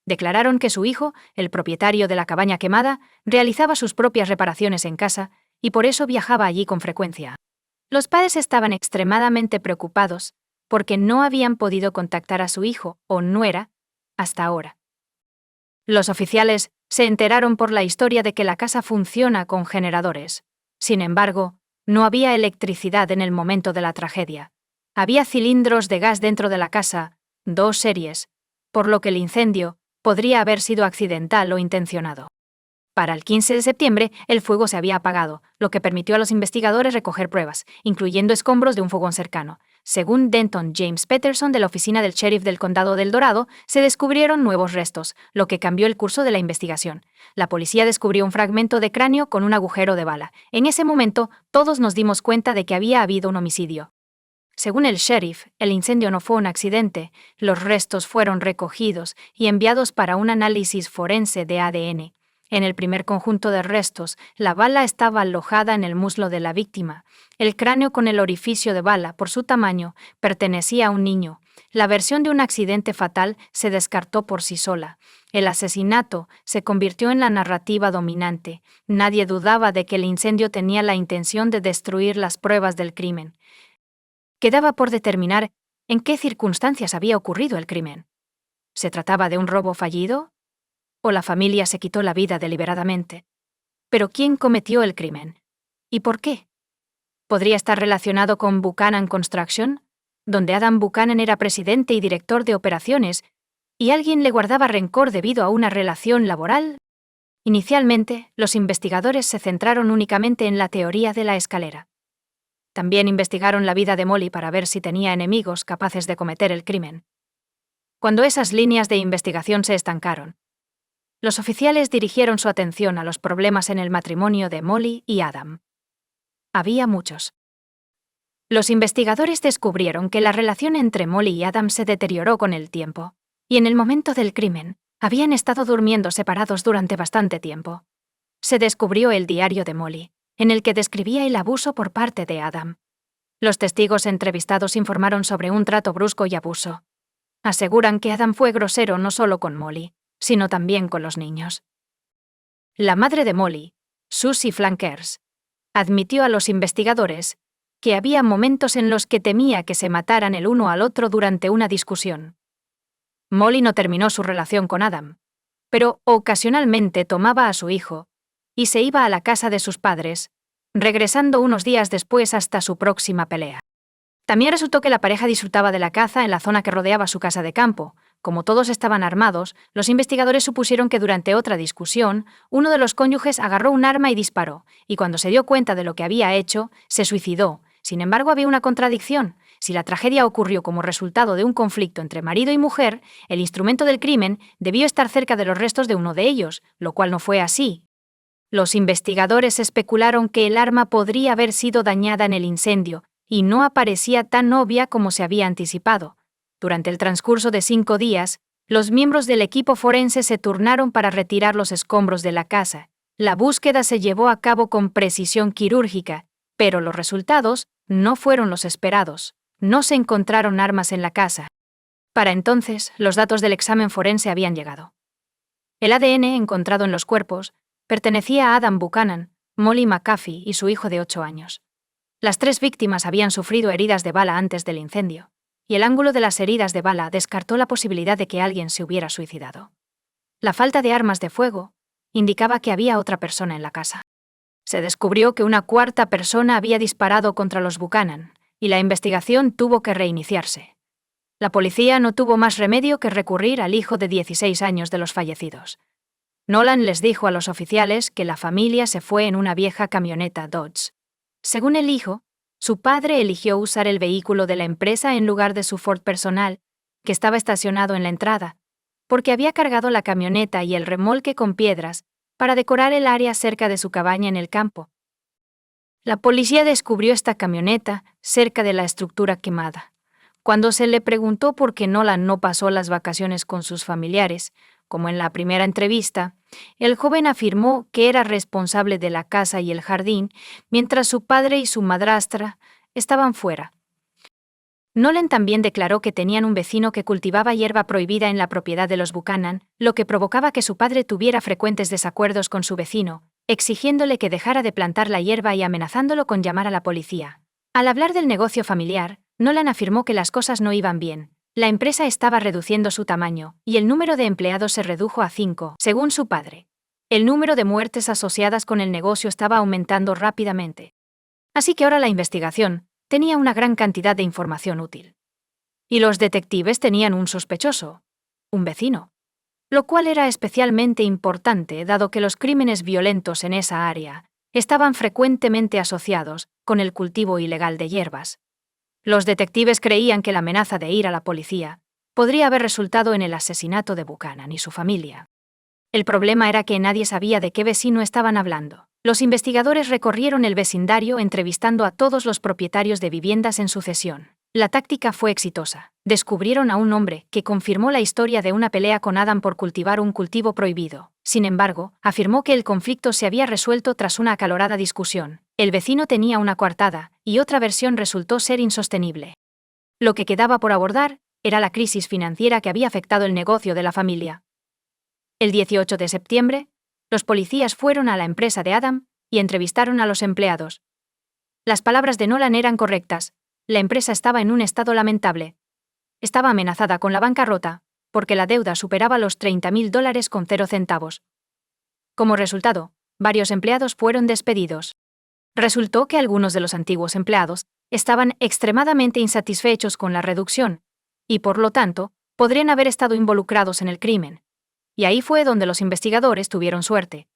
Declararon que su hijo, el propietario de la cabaña quemada, realizaba sus propias reparaciones en casa y por eso viajaba allí con frecuencia. Los padres estaban extremadamente preocupados porque no habían podido contactar a su hijo o nuera hasta ahora. Los oficiales se enteraron por la historia de que la casa funciona con generadores. Sin embargo, no había electricidad en el momento de la tragedia. Había cilindros de gas dentro de la casa, 2 series, por lo que el incendio podría haber sido accidental o intencionado. Para el 15 de septiembre, el fuego se había apagado, lo que permitió a los investigadores recoger pruebas, incluyendo escombros de un fogón cercano. Según Denton James Peterson de la oficina del sheriff del condado del Dorado, se descubrieron nuevos restos, lo que cambió el curso de la investigación. La policía descubrió un fragmento de cráneo con un agujero de bala. En ese momento, todos nos dimos cuenta de que había habido un homicidio. Según el sheriff, el incendio no fue un accidente. Los restos fueron recogidos y enviados para un análisis forense de ADN. En el primer conjunto de restos, la bala estaba alojada en el muslo de la víctima. El cráneo con el orificio de bala, por su tamaño, pertenecía a un niño. La versión de un accidente fatal se descartó por sí sola. El asesinato se convirtió en la narrativa dominante. Nadie dudaba de que el incendio tenía la intención de destruir las pruebas del crimen. Quedaba por determinar en qué circunstancias había ocurrido el crimen. ¿Se trataba de un robo fallido? ¿O la familia se quitó la vida deliberadamente? ¿Pero quién cometió el crimen? ¿Y por qué? ¿Podría estar relacionado con Buchanan Construction, donde Adam Buchanan era presidente y director de operaciones, y alguien le guardaba rencor debido a una relación laboral? Inicialmente, los investigadores se centraron únicamente en la teoría de la escalera. También investigaron la vida de Molly para ver si tenía enemigos capaces de cometer el crimen. Cuando esas líneas de investigación se estancaron, los oficiales dirigieron su atención a los problemas en el matrimonio de Molly y Adam. Había muchos. Los investigadores descubrieron que la relación entre Molly y Adam se deterioró con el tiempo, y en el momento del crimen, habían estado durmiendo separados durante bastante tiempo. Se descubrió el diario de Molly, en el que describía el abuso por parte de Adam. Los testigos entrevistados informaron sobre un trato brusco y abuso. Aseguran que Adam fue grosero no solo con Molly, sino también con los niños. La madre de Molly, Susie Flankers, admitió a los investigadores que había momentos en los que temía que se mataran el uno al otro durante una discusión. Molly no terminó su relación con Adam, pero ocasionalmente tomaba a su hijo y se iba a la casa de sus padres, regresando unos días después hasta su próxima pelea. También resultó que la pareja disfrutaba de la caza en la zona que rodeaba su casa de campo. Como todos estaban armados, los investigadores supusieron que durante otra discusión, uno de los cónyuges agarró un arma y disparó, y cuando se dio cuenta de lo que había hecho, se suicidó. Sin embargo, había una contradicción. Si la tragedia ocurrió como resultado de un conflicto entre marido y mujer, el instrumento del crimen debió estar cerca de los restos de uno de ellos, lo cual no fue así. Los investigadores especularon que el arma podría haber sido dañada en el incendio, y no aparecía tan obvia como se había anticipado. Durante el transcurso de 5 días, los miembros del equipo forense se turnaron para retirar los escombros de la casa. La búsqueda se llevó a cabo con precisión quirúrgica, pero los resultados no fueron los esperados. No se encontraron armas en la casa. Para entonces, los datos del examen forense habían llegado. El ADN encontrado en los cuerpos pertenecía a Adam Buchanan, Molly McAfee y su hijo de 8 años. Las 3 víctimas habían sufrido heridas de bala antes del incendio, y el ángulo de las heridas de bala descartó la posibilidad de que alguien se hubiera suicidado. La falta de armas de fuego indicaba que había otra persona en la casa. Se descubrió que una 4ª persona había disparado contra los Buchanan, y la investigación tuvo que reiniciarse. La policía no tuvo más remedio que recurrir al hijo de 16 años de los fallecidos. Nolan les dijo a los oficiales que la familia se fue en una vieja camioneta Dodge. Según el hijo, su padre eligió usar el vehículo de la empresa en lugar de su Ford personal, que estaba estacionado en la entrada, porque había cargado la camioneta y el remolque con piedras para decorar el área cerca de su cabaña en el campo. La policía descubrió esta camioneta cerca de la estructura quemada. Cuando se le preguntó por qué Nolan no pasó las vacaciones con sus familiares, como en la primera entrevista, el joven afirmó que era responsable de la casa y el jardín, mientras su padre y su madrastra estaban fuera. Nolan también declaró que tenían un vecino que cultivaba hierba prohibida en la propiedad de los Buchanan, lo que provocaba que su padre tuviera frecuentes desacuerdos con su vecino, exigiéndole que dejara de plantar la hierba y amenazándolo con llamar a la policía. Al hablar del negocio familiar, Nolan afirmó que las cosas no iban bien. La empresa estaba reduciendo su tamaño, y el número de empleados se redujo a 5, según su padre. El número de muertes asociadas con el negocio estaba aumentando rápidamente. Así que ahora la investigación tenía una gran cantidad de información útil. Y los detectives tenían un sospechoso, un vecino, lo cual era especialmente importante dado que los crímenes violentos en esa área estaban frecuentemente asociados con el cultivo ilegal de hierbas. Los detectives creían que la amenaza de ir a la policía podría haber resultado en el asesinato de Buchanan y su familia. El problema era que nadie sabía de qué vecino estaban hablando. Los investigadores recorrieron el vecindario entrevistando a todos los propietarios de viviendas en sucesión. La táctica fue exitosa. Descubrieron a un hombre que confirmó la historia de una pelea con Adam por cultivar un cultivo prohibido. Sin embargo, afirmó que el conflicto se había resuelto tras una acalorada discusión. El vecino tenía una coartada, y otra versión resultó ser insostenible. Lo que quedaba por abordar era la crisis financiera que había afectado el negocio de la familia. El 18 de septiembre, los policías fueron a la empresa de Adam y entrevistaron a los empleados. Las palabras de Nolan eran correctas. La empresa estaba en un estado lamentable. Estaba amenazada con la bancarrota, porque la deuda superaba los $30,000 con 0 centavos. Como resultado, varios empleados fueron despedidos. Resultó que algunos de los antiguos empleados estaban extremadamente insatisfechos con la reducción, y por lo tanto, podrían haber estado involucrados en el crimen. Y ahí fue donde los investigadores tuvieron suerte.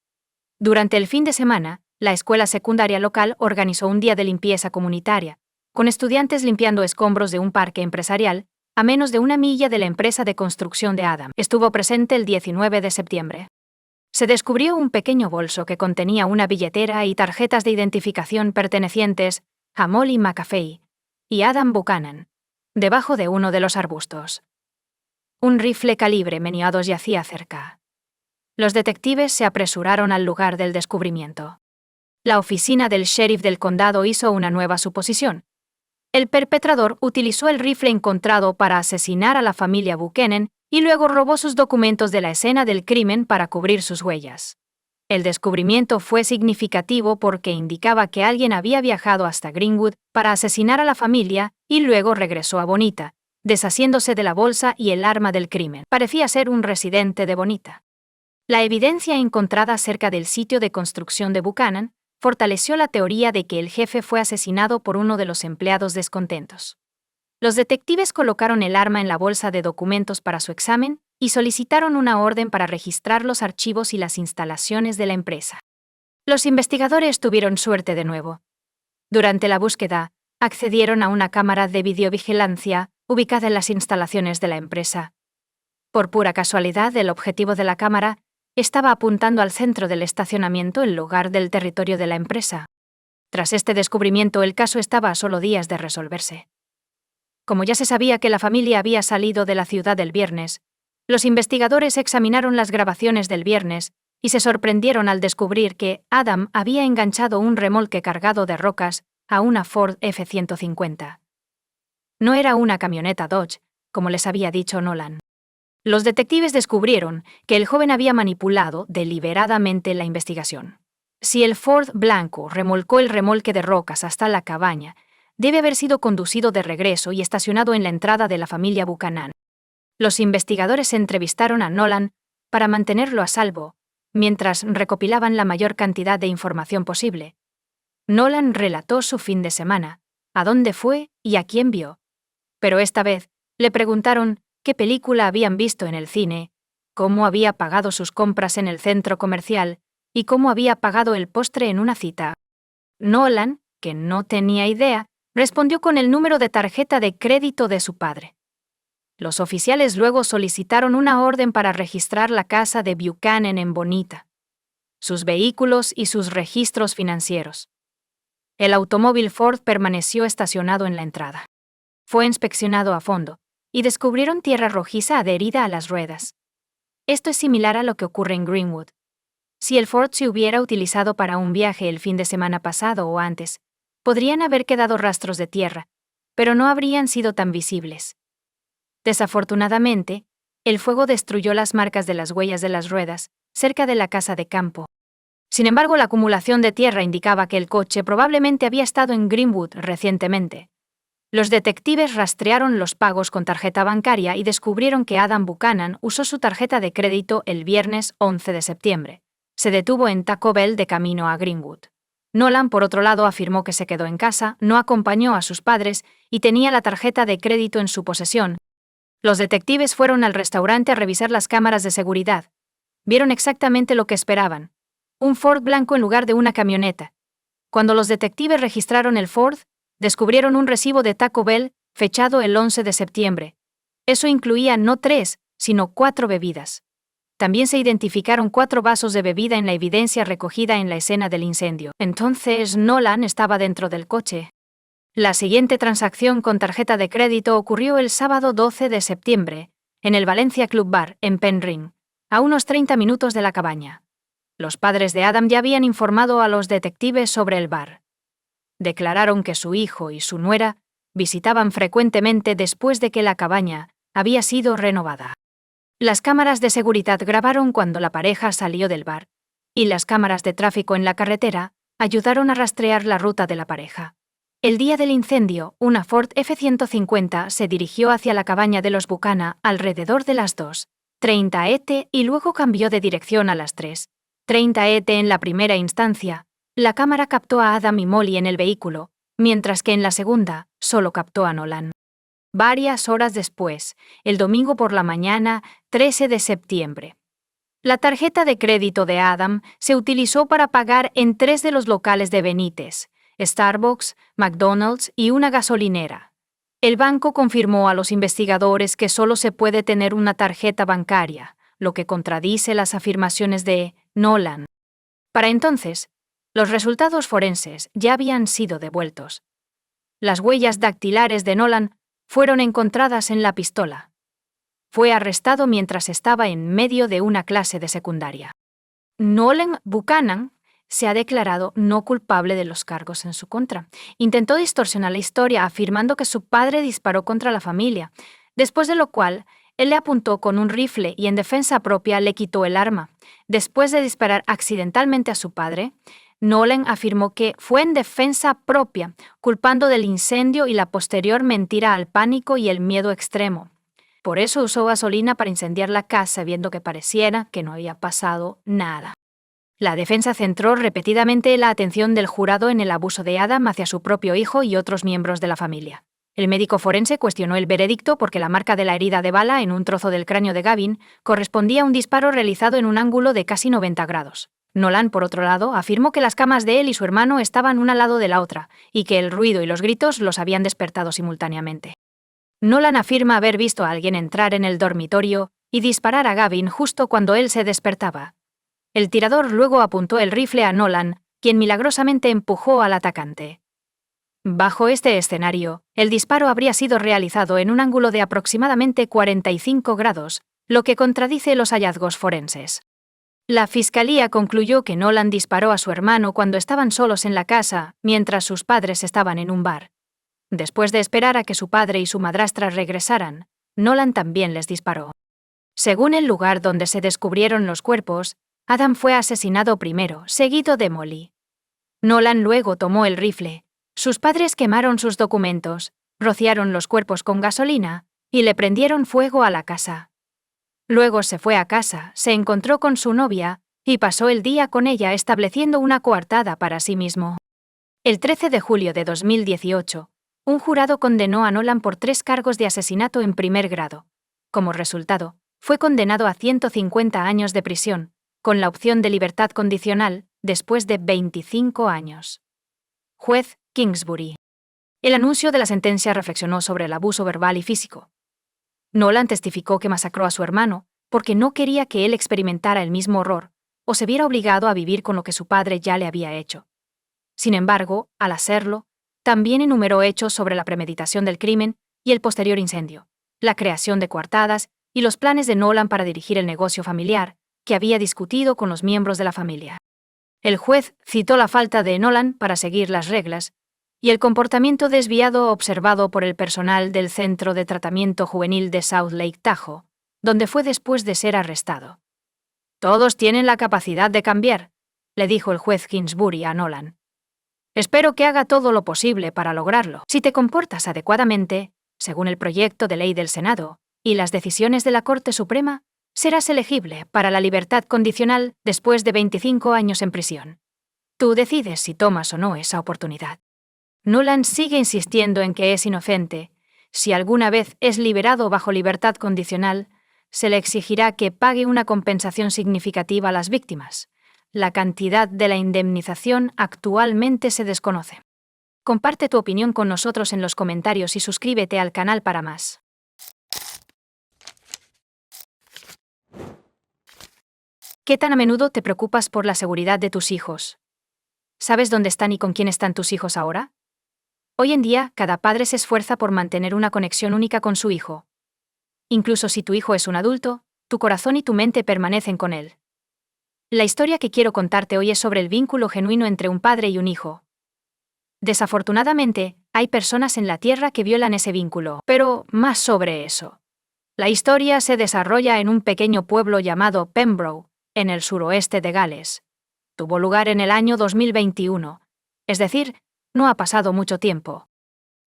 Durante el fin de semana, la escuela secundaria local organizó un día de limpieza comunitaria, con estudiantes limpiando escombros de un parque empresarial, a menos de 1 milla de la empresa de construcción de Adam. Estuvo presente el 19 de septiembre. Se descubrió un pequeño bolso que contenía una billetera y tarjetas de identificación pertenecientes a Molly McAfee y Adam Buchanan, debajo de uno de los arbustos. Un rifle calibre .22 yacía cerca. Los detectives se apresuraron al lugar del descubrimiento. La oficina del sheriff del condado hizo una nueva suposición. El perpetrador utilizó el rifle encontrado para asesinar a la familia Buchanan y luego robó sus documentos de la escena del crimen para cubrir sus huellas. El descubrimiento fue significativo porque indicaba que alguien había viajado hasta Greenwood para asesinar a la familia y luego regresó a Bonita, deshaciéndose de la bolsa y el arma del crimen. Parecía ser un residente de Bonita. La evidencia encontrada cerca del sitio de construcción de Buchanan fortaleció la teoría de que el jefe fue asesinado por uno de los empleados descontentos. Los detectives colocaron el arma en la bolsa de documentos para su examen y solicitaron una orden para registrar los archivos y las instalaciones de la empresa. Los investigadores tuvieron suerte de nuevo. Durante la búsqueda, accedieron a una cámara de videovigilancia ubicada en las instalaciones de la empresa. Por pura casualidad, el objetivo de la cámara estaba apuntando al centro del estacionamiento en lugar del territorio de la empresa. Tras este descubrimiento, el caso estaba a solo días de resolverse. Como ya se sabía que la familia había salido de la ciudad el viernes, los investigadores examinaron las grabaciones del viernes y se sorprendieron al descubrir que Adam había enganchado un remolque cargado de rocas a una Ford F-150. No era una camioneta Dodge, como les había dicho Nolan. Los detectives descubrieron que el joven había manipulado deliberadamente la investigación. Si el Ford blanco remolcó el remolque de rocas hasta la cabaña, debe haber sido conducido de regreso y estacionado en la entrada de la familia Buchanan. Los investigadores entrevistaron a Nolan para mantenerlo a salvo, mientras recopilaban la mayor cantidad de información posible. Nolan relató su fin de semana, a dónde fue y a quién vio. Pero esta vez le preguntaron qué película habían visto en el cine, cómo había pagado sus compras en el centro comercial y cómo había pagado el postre en una cita. Nolan, que no tenía idea, respondió con el número de tarjeta de crédito de su padre. Los oficiales luego solicitaron una orden para registrar la casa de Buchanan en Bonita, sus vehículos y sus registros financieros. El automóvil Ford permaneció estacionado en la entrada. Fue inspeccionado a fondo y descubrieron tierra rojiza adherida a las ruedas. Esto es similar a lo que ocurre en Greenwood. Si el Ford se hubiera utilizado para un viaje el fin de semana pasado o antes, podrían haber quedado rastros de tierra, pero no habrían sido tan visibles. Desafortunadamente, el fuego destruyó las marcas de las huellas de las ruedas cerca de la casa de campo. Sin embargo, la acumulación de tierra indicaba que el coche probablemente había estado en Greenwood recientemente. Los detectives rastrearon los pagos con tarjeta bancaria y descubrieron que Adam Buchanan usó su tarjeta de crédito el viernes 11 de septiembre. Se detuvo en Taco Bell de camino a Greenwood. Nolan, por otro lado, afirmó que se quedó en casa, no acompañó a sus padres y tenía la tarjeta de crédito en su posesión. Los detectives fueron al restaurante a revisar las cámaras de seguridad. Vieron exactamente lo que esperaban: un Ford blanco en lugar de una camioneta. Cuando los detectives registraron el Ford, descubrieron un recibo de Taco Bell fechado el 11 de septiembre. Eso incluía no 3, sino 4 bebidas. También se identificaron 4 vasos de bebida en la evidencia recogida en la escena del incendio. Entonces Nolan estaba dentro del coche. La siguiente transacción con tarjeta de crédito ocurrió el sábado 12 de septiembre, en el Valencia Club Bar, en Penryn, a unos 30 minutos de la cabaña. Los padres de Adam ya habían informado a los detectives sobre el bar. Declararon que su hijo y su nuera visitaban frecuentemente después de que la cabaña había sido renovada. Las cámaras de seguridad grabaron cuando la pareja salió del bar, y las cámaras de tráfico en la carretera ayudaron a rastrear la ruta de la pareja. El día del incendio, una Ford F-150 se dirigió hacia la cabaña de los Buchanan alrededor de las 2:30 ET y luego cambió de dirección a las 3:30 ET en la primera instancia. La cámara captó a Adam y Molly en el vehículo, mientras que en la segunda solo captó a Nolan. Varias horas después, el domingo por la mañana, 13 de septiembre. La tarjeta de crédito de Adam se utilizó para pagar en 3 de los locales de Benítez: Starbucks, McDonald's y una gasolinera. El banco confirmó a los investigadores que solo se puede tener una tarjeta bancaria, lo que contradice las afirmaciones de Nolan. Para entonces, los resultados forenses ya habían sido devueltos. Las huellas dactilares de Nolan fueron encontradas en la pistola. Fue arrestado mientras estaba en medio de una clase de secundaria. Nolan Buchanan se ha declarado no culpable de los cargos en su contra. Intentó distorsionar la historia afirmando que su padre disparó contra la familia, después de lo cual él le apuntó con un rifle y en defensa propia le quitó el arma. Después de disparar accidentalmente a su padre, Nolan afirmó que fue en defensa propia, culpando del incendio y la posterior mentira al pánico y el miedo extremo. Por eso usó gasolina para incendiar la casa, viendo que pareciera que no había pasado nada. La defensa centró repetidamente la atención del jurado en el abuso de Adam hacia su propio hijo y otros miembros de la familia. El médico forense cuestionó el veredicto porque la marca de la herida de bala en un trozo del cráneo de Gavin correspondía a un disparo realizado en un ángulo de casi 90 grados. Nolan, por otro lado, afirmó que las camas de él y su hermano estaban una al lado de la otra y que el ruido y los gritos los habían despertado simultáneamente. Nolan afirma haber visto a alguien entrar en el dormitorio y disparar a Gavin justo cuando él se despertaba. El tirador luego apuntó el rifle a Nolan, quien milagrosamente empujó al atacante. Bajo este escenario, el disparo habría sido realizado en un ángulo de aproximadamente 45 grados, lo que contradice los hallazgos forenses. La fiscalía concluyó que Nolan disparó a su hermano cuando estaban solos en la casa, mientras sus padres estaban en un bar. Después de esperar a que su padre y su madrastra regresaran, Nolan también les disparó. Según el lugar donde se descubrieron los cuerpos, Adam fue asesinado primero, seguido de Molly. Nolan luego tomó el rifle. Sus padres quemaron sus documentos, rociaron los cuerpos con gasolina y le prendieron fuego a la casa. Luego se fue a casa, se encontró con su novia y pasó el día con ella estableciendo una coartada para sí mismo. El 13 de julio de 2018, un jurado condenó a Nolan por 3 cargos de asesinato en primer grado. Como resultado, fue condenado a 150 años de prisión, con la opción de libertad condicional después de 25 años. Juez Kingsbury. El anuncio de la sentencia reflexionó sobre el abuso verbal y físico. Nolan testificó que masacró a su hermano porque no quería que él experimentara el mismo horror o se viera obligado a vivir con lo que su padre ya le había hecho. Sin embargo, al hacerlo, también enumeró hechos sobre la premeditación del crimen y el posterior incendio, la creación de coartadas y los planes de Nolan para dirigir el negocio familiar que había discutido con los miembros de la familia. El juez citó la falta de Nolan para seguir las reglas y el comportamiento desviado observado por el personal del Centro de Tratamiento Juvenil de South Lake Tahoe, donde fue después de ser arrestado. «Todos tienen la capacidad de cambiar», le dijo el juez Kingsbury a Nolan. «Espero que haga todo lo posible para lograrlo. Si te comportas adecuadamente, según el proyecto de ley del Senado y las decisiones de la Corte Suprema, serás elegible para la libertad condicional después de 25 años en prisión. Tú decides si tomas o no esa oportunidad». Nolan sigue insistiendo en que es inocente. Si alguna vez es liberado bajo libertad condicional, se le exigirá que pague una compensación significativa a las víctimas. La cantidad de la indemnización actualmente se desconoce. Comparte tu opinión con nosotros en los comentarios y suscríbete al canal para más. ¿Qué tan a menudo te preocupas por la seguridad de tus hijos? ¿Sabes dónde están y con quién están tus hijos ahora? Hoy en día, cada padre se esfuerza por mantener una conexión única con su hijo. Incluso si tu hijo es un adulto, tu corazón y tu mente permanecen con él. La historia que quiero contarte hoy es sobre el vínculo genuino entre un padre y un hijo. Desafortunadamente, hay personas en la Tierra que violan ese vínculo, pero más sobre eso. La historia se desarrolla en un pequeño pueblo llamado Pembroke, en el suroeste de Gales. Tuvo lugar en el año 2021, es decir, no ha pasado mucho tiempo.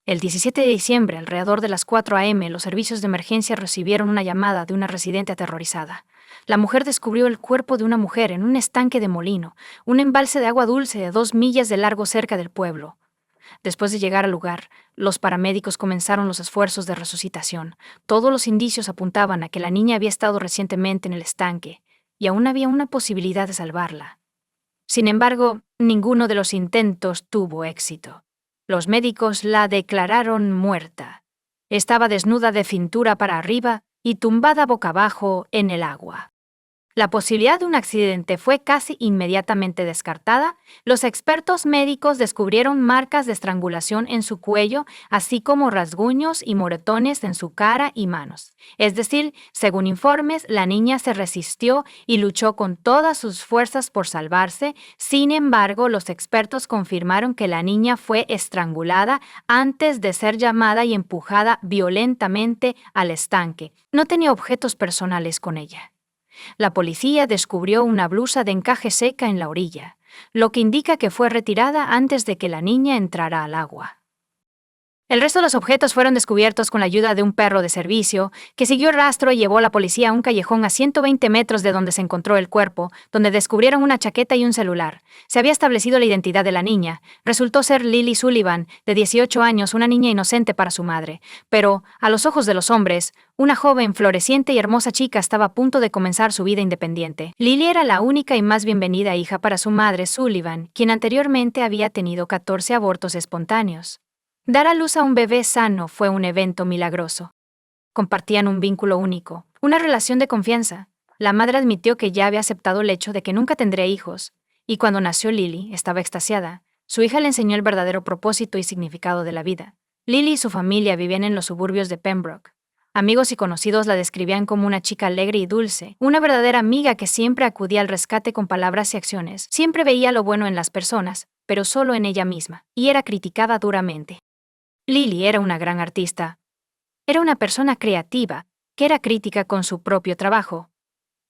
El 17 de diciembre, alrededor de las 4 a.m., los servicios de emergencia recibieron una llamada de una residente aterrorizada. La mujer descubrió el cuerpo de una mujer en un estanque de molino, un embalse de agua dulce de 2 millas de largo cerca del pueblo. Después de llegar al lugar, los paramédicos comenzaron los esfuerzos de resucitación. Todos los indicios apuntaban a que la niña había estado recientemente en el estanque, y aún había una posibilidad de salvarla. Sin embargo, ninguno de los intentos tuvo éxito. Los médicos la declararon muerta. Estaba desnuda de cintura para arriba y tumbada boca abajo en el agua. La posibilidad de un accidente fue casi inmediatamente descartada. Los expertos médicos descubrieron marcas de estrangulación en su cuello, así como rasguños y moretones en su cara y manos. Es decir, según informes, la niña se resistió y luchó con todas sus fuerzas por salvarse. Sin embargo, los expertos confirmaron que la niña fue estrangulada antes de ser llamada y empujada violentamente al estanque. No tenía objetos personales con ella. La policía descubrió una blusa de encaje seca en la orilla, lo que indica que fue retirada antes de que la niña entrara al agua. El resto de los objetos fueron descubiertos con la ayuda de un perro de servicio, que siguió el rastro y llevó a la policía a un callejón a 120 metros de donde se encontró el cuerpo, donde descubrieron una chaqueta y un celular. Se había establecido la identidad de la niña. Resultó ser Lily Sullivan, de 18 años, una niña inocente para su madre. Pero, a los ojos de los hombres, una joven, floreciente y hermosa chica estaba a punto de comenzar su vida independiente. Lily era la única y más bienvenida hija para su madre Sullivan, quien anteriormente había tenido 14 abortos espontáneos. Dar a luz a un bebé sano fue un evento milagroso. Compartían un vínculo único, una relación de confianza. La madre admitió que ya había aceptado el hecho de que nunca tendría hijos, y cuando nació Lily, estaba extasiada. Su hija le enseñó el verdadero propósito y significado de la vida. Lily y su familia vivían en los suburbios de Pembroke. Amigos y conocidos la describían como una chica alegre y dulce, una verdadera amiga que siempre acudía al rescate con palabras y acciones. Siempre veía lo bueno en las personas, pero solo en ella misma, y era criticada duramente. Lily era una gran artista. Era una persona creativa, que era crítica con su propio trabajo.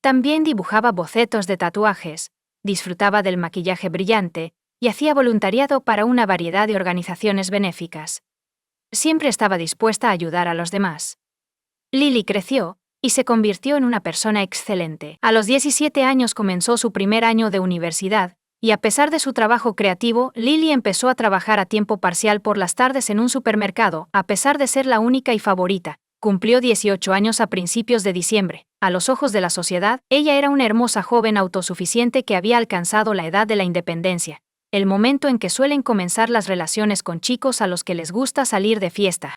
También dibujaba bocetos de tatuajes, disfrutaba del maquillaje brillante y hacía voluntariado para una variedad de organizaciones benéficas. Siempre estaba dispuesta a ayudar a los demás. Lily creció y se convirtió en una persona excelente. A los 17 años comenzó su primer año de universidad, y a pesar de su trabajo creativo, Lily empezó a trabajar a tiempo parcial por las tardes en un supermercado, a pesar de ser la única y favorita. Cumplió 18 años a principios de diciembre. A los ojos de la sociedad, ella era una hermosa joven autosuficiente que había alcanzado la edad de la independencia, el momento en que suelen comenzar las relaciones con chicos a los que les gusta salir de fiesta.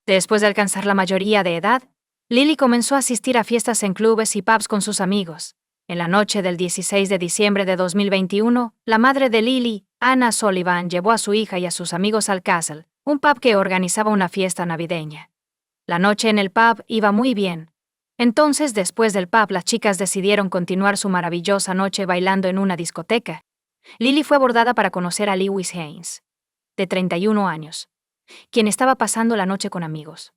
Después de alcanzar la mayoría de edad, Lily comenzó a asistir a fiestas en clubes y pubs con sus amigos. En la noche del 16 de diciembre de 2021, la madre de Lily, Anna Sullivan, llevó a su hija y a sus amigos al Castle, un pub que organizaba una fiesta navideña. La noche en el pub iba muy bien. Entonces, después del pub, las chicas decidieron continuar su maravillosa noche bailando en una discoteca. Lily fue abordada para conocer a Lewis Haynes, de 31 años, quien estaba pasando la noche con amigos.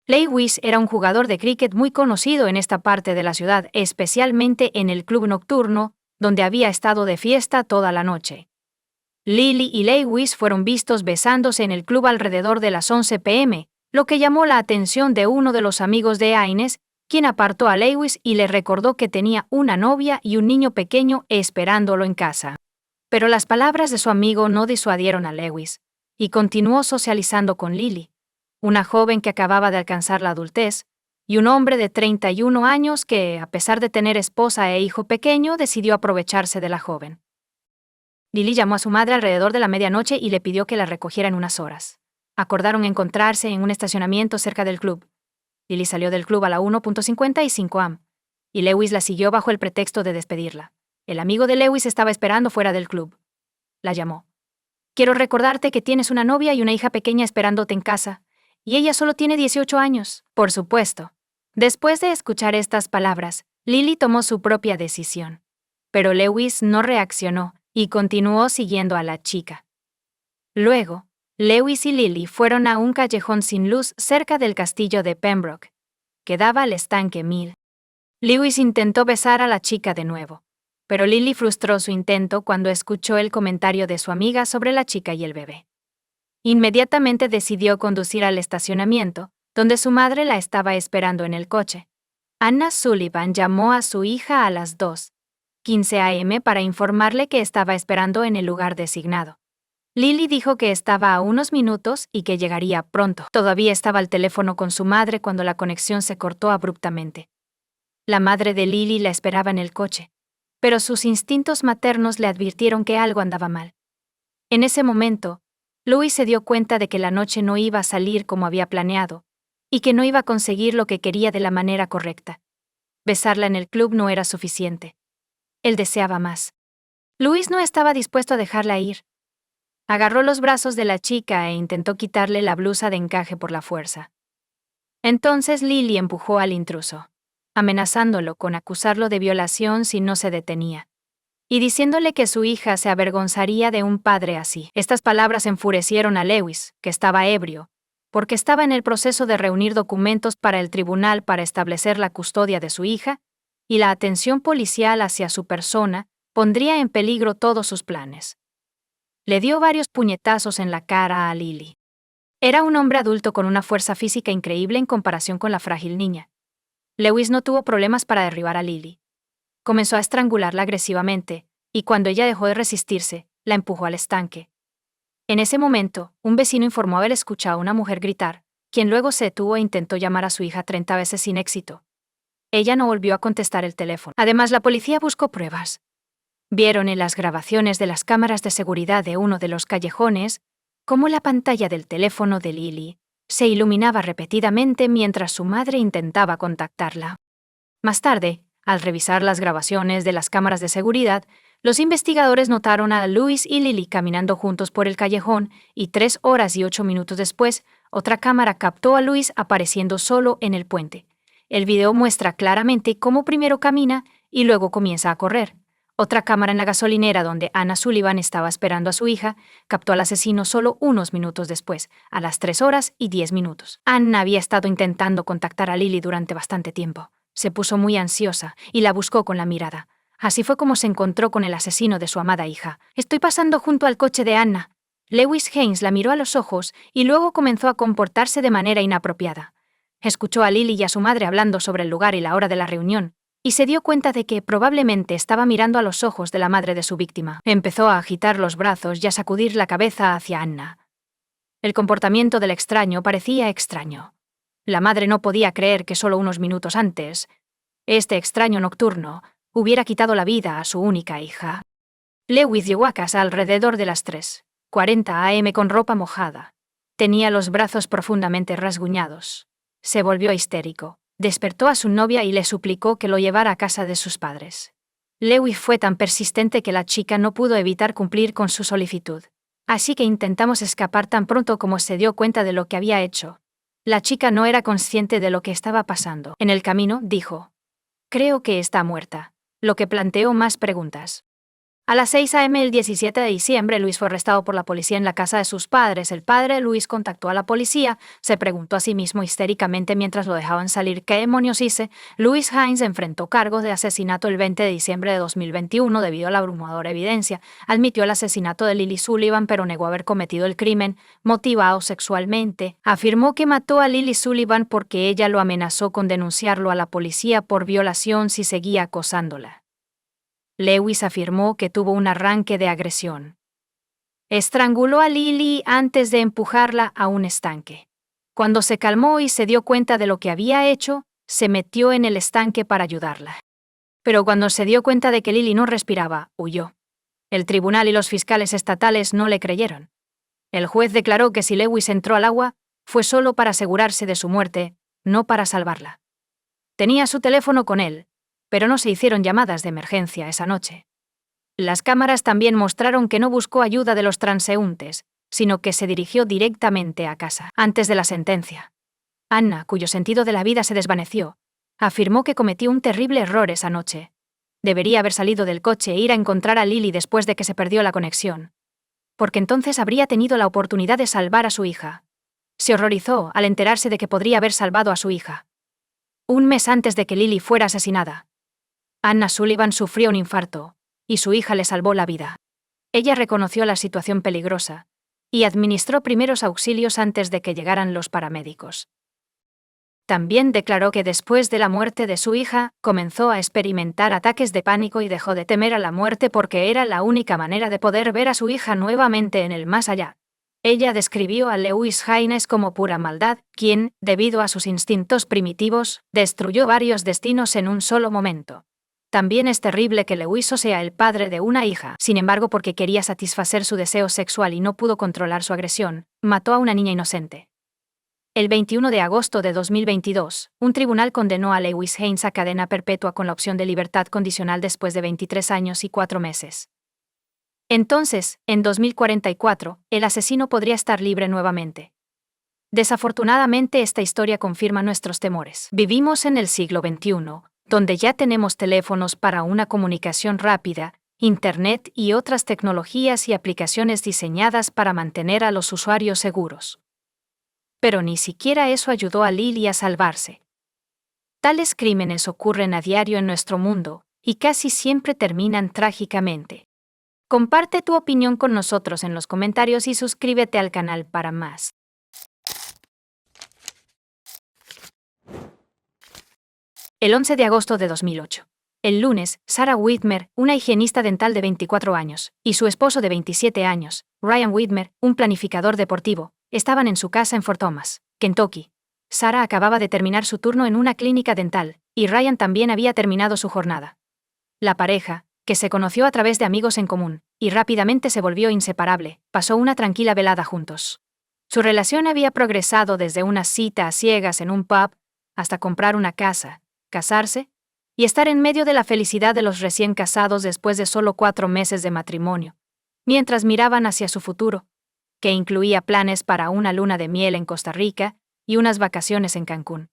Lewis era un jugador de cricket muy conocido en esta parte de la ciudad, especialmente en el club nocturno, donde había estado de fiesta toda la noche. Lily y Lewis fueron vistos besándose en el club alrededor de las 11 p.m., lo que llamó la atención de uno de los amigos de Haynes, quien apartó a Lewis y le recordó que tenía una novia y un niño pequeño esperándolo en casa. Pero las palabras de su amigo no disuadieron a Lewis, y continuó socializando con Lily, una joven que acababa de alcanzar la adultez, y un hombre de 31 años que, a pesar de tener esposa e hijo pequeño, decidió aprovecharse de la joven. Lily llamó a su madre alrededor de la medianoche y le pidió que la recogiera en unas horas. Acordaron encontrarse en un estacionamiento cerca del club. Lily salió del club a la 1:55 am, y Lewis la siguió bajo el pretexto de despedirla. El amigo de Lewis estaba esperando fuera del club. La llamó. «Quiero recordarte que tienes una novia y una hija pequeña esperándote en casa, y ella solo tiene 18 años, por supuesto». Después de escuchar estas palabras, Lily tomó su propia decisión. Pero Lewis no reaccionó y continuó siguiendo a la chica. Luego, Lewis y Lily fueron a un callejón sin luz cerca del castillo de Pembroke, que daba al estanque Mill. Lewis intentó besar a la chica de nuevo, pero Lily frustró su intento cuando escuchó el comentario de su amiga sobre la chica y el bebé. Inmediatamente decidió conducir al estacionamiento, donde su madre la estaba esperando en el coche. Anna Sullivan llamó a su hija a las 2:15 am para informarle que estaba esperando en el lugar designado. Lily dijo que estaba a unos minutos y que llegaría pronto. Todavía estaba al teléfono con su madre cuando la conexión se cortó abruptamente. La madre de Lily la esperaba en el coche, pero sus instintos maternos le advirtieron que algo andaba mal. En ese momento, Louis se dio cuenta de que la noche no iba a salir como había planeado, y que no iba a conseguir lo que quería de la manera correcta. Besarla en el club no era suficiente. Él deseaba más. Louis no estaba dispuesto a dejarla ir. Agarró los brazos de la chica e intentó quitarle la blusa de encaje por la fuerza. Entonces Lily empujó al intruso, amenazándolo con acusarlo de violación si no se detenía, y diciéndole que su hija se avergonzaría de un padre así. Estas palabras enfurecieron a Lewis, que estaba ebrio, porque estaba en el proceso de reunir documentos para el tribunal para establecer la custodia de su hija, y la atención policial hacia su persona pondría en peligro todos sus planes. Le dio varios puñetazos en la cara a Lily. Era un hombre adulto con una fuerza física increíble en comparación con la frágil niña. Lewis no tuvo problemas para derribar a Lily. Comenzó a estrangularla agresivamente, y cuando ella dejó de resistirse, la empujó al estanque. En ese momento, un vecino informó haber escuchado a una mujer gritar, quien luego se detuvo e intentó llamar a su hija 30 veces sin éxito. Ella no volvió a contestar el teléfono. Además, la policía buscó pruebas. Vieron en las grabaciones de las cámaras de seguridad de uno de los callejones cómo la pantalla del teléfono de Lily se iluminaba repetidamente mientras su madre intentaba contactarla. Más tarde, al revisar las grabaciones de las cámaras de seguridad, los investigadores notaron a Louis y Lily caminando juntos por el callejón y 3 horas y 8 minutos después, otra cámara captó a Louis apareciendo solo en el puente. El video muestra claramente cómo primero camina y luego comienza a correr. Otra cámara en la gasolinera donde Anna Sullivan estaba esperando a su hija captó al asesino solo unos minutos después, a las 3 horas y 10 minutos. Anna había estado intentando contactar a Lily durante bastante tiempo. Se puso muy ansiosa y la buscó con la mirada. Así fue como se encontró con el asesino de su amada hija. «Estoy pasando junto al coche de Anna». Lewis Haynes la miró a los ojos y luego comenzó a comportarse de manera inapropiada. Escuchó a Lily y a su madre hablando sobre el lugar y la hora de la reunión, y se dio cuenta de que probablemente estaba mirando a los ojos de la madre de su víctima. Empezó a agitar los brazos y a sacudir la cabeza hacia Anna. El comportamiento del extraño parecía extraño. La madre no podía creer que solo unos minutos antes, este extraño nocturno hubiera quitado la vida a su única hija. Lewis llegó a casa alrededor de las 3:40 am con ropa mojada. Tenía los brazos profundamente rasguñados. Se volvió histérico. Despertó a su novia y le suplicó que lo llevara a casa de sus padres. Lewis fue tan persistente que la chica no pudo evitar cumplir con su solicitud. Así que intentamos escapar tan pronto como se dio cuenta de lo que había hecho. La chica no era consciente de lo que estaba pasando. En el camino, dijo: «Creo que está muerta», lo que planteó más preguntas. A las 6 am el 17 de diciembre, Luis fue arrestado por la policía en la casa de sus padres. El padre de Luis contactó a la policía, se preguntó a sí mismo histéricamente mientras lo dejaban salir qué demonios hice. Louis Haynes enfrentó cargos de asesinato el 20 de diciembre de 2021 debido a la abrumadora evidencia. Admitió el asesinato de Lily Sullivan, pero negó haber cometido el crimen motivado sexualmente. Afirmó que mató a Lily Sullivan porque ella lo amenazó con denunciarlo a la policía por violación si seguía acosándola. Lewis afirmó que tuvo un arranque de agresión. Estranguló a Lily antes de empujarla a un estanque. Cuando se calmó y se dio cuenta de lo que había hecho, se metió en el estanque para ayudarla. Pero cuando se dio cuenta de que Lily no respiraba, huyó. El tribunal y los fiscales estatales no le creyeron. El juez declaró que si Lewis entró al agua, fue solo para asegurarse de su muerte, no para salvarla. Tenía su teléfono con él, pero no se hicieron llamadas de emergencia esa noche. Las cámaras también mostraron que no buscó ayuda de los transeúntes, sino que se dirigió directamente a casa. Antes de la sentencia, Anna, cuyo sentido de la vida se desvaneció, afirmó que cometió un terrible error esa noche. Debería haber salido del coche e ir a encontrar a Lily después de que se perdió la conexión, porque entonces habría tenido la oportunidad de salvar a su hija. Se horrorizó al enterarse de que podría haber salvado a su hija. Un mes antes de que Lily fuera asesinada, Anna Sullivan sufrió un infarto, y su hija le salvó la vida. Ella reconoció la situación peligrosa y administró primeros auxilios antes de que llegaran los paramédicos. También declaró que después de la muerte de su hija, comenzó a experimentar ataques de pánico y dejó de temer a la muerte porque era la única manera de poder ver a su hija nuevamente en el más allá. Ella describió a Lewis Haynes como pura maldad, quien, debido a sus instintos primitivos, destruyó varios destinos en un solo momento. También es terrible que Lewis sea el padre de una hija. Sin embargo, porque quería satisfacer su deseo sexual y no pudo controlar su agresión, mató a una niña inocente. El 21 de agosto de 2022, un tribunal condenó a Lewis Haynes a cadena perpetua con la opción de libertad condicional después de 23 años y 4 meses. Entonces, en 2044, el asesino podría estar libre nuevamente. Desafortunadamente, esta historia confirma nuestros temores. Vivimos en el siglo XXI, donde ya tenemos teléfonos para una comunicación rápida, Internet y otras tecnologías y aplicaciones diseñadas para mantener a los usuarios seguros. Pero ni siquiera eso ayudó a Lily a salvarse. Tales crímenes ocurren a diario en nuestro mundo, y casi siempre terminan trágicamente. Comparte tu opinión con nosotros en los comentarios y suscríbete al canal para más. El 11 de agosto de 2008. El lunes, Sarah Whitmer, una higienista dental de 24 años, y su esposo de 27 años, Ryan Whitmer, un planificador deportivo, estaban en su casa en Fort Thomas, Kentucky. Sarah acababa de terminar su turno en una clínica dental, y Ryan también había terminado su jornada. La pareja, que se conoció a través de amigos en común, y rápidamente se volvió inseparable, pasó una tranquila velada juntos. Su relación había progresado desde una cita a ciegas en un pub, hasta comprar una casa, casarse, y estar en medio de la felicidad de los recién casados después de solo 4 meses de matrimonio, mientras miraban hacia su futuro, que incluía planes para una luna de miel en Costa Rica y unas vacaciones en Cancún.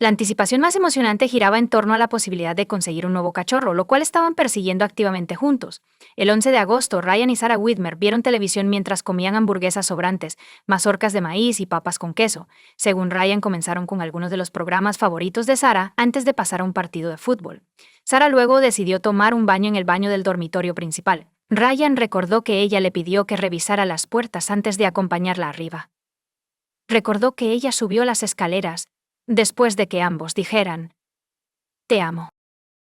La anticipación más emocionante giraba en torno a la posibilidad de conseguir un nuevo cachorro, lo cual estaban persiguiendo activamente juntos. El 11 de agosto, Ryan y Sarah Whitmer vieron televisión mientras comían hamburguesas sobrantes, mazorcas de maíz y papas con queso. Según Ryan, comenzaron con algunos de los programas favoritos de Sarah antes de pasar a un partido de fútbol. Sarah luego decidió tomar un baño en el baño del dormitorio principal. Ryan recordó que ella le pidió que revisara las puertas antes de acompañarla arriba. Recordó que ella subió las escaleras, después de que ambos dijeran, «Te amo».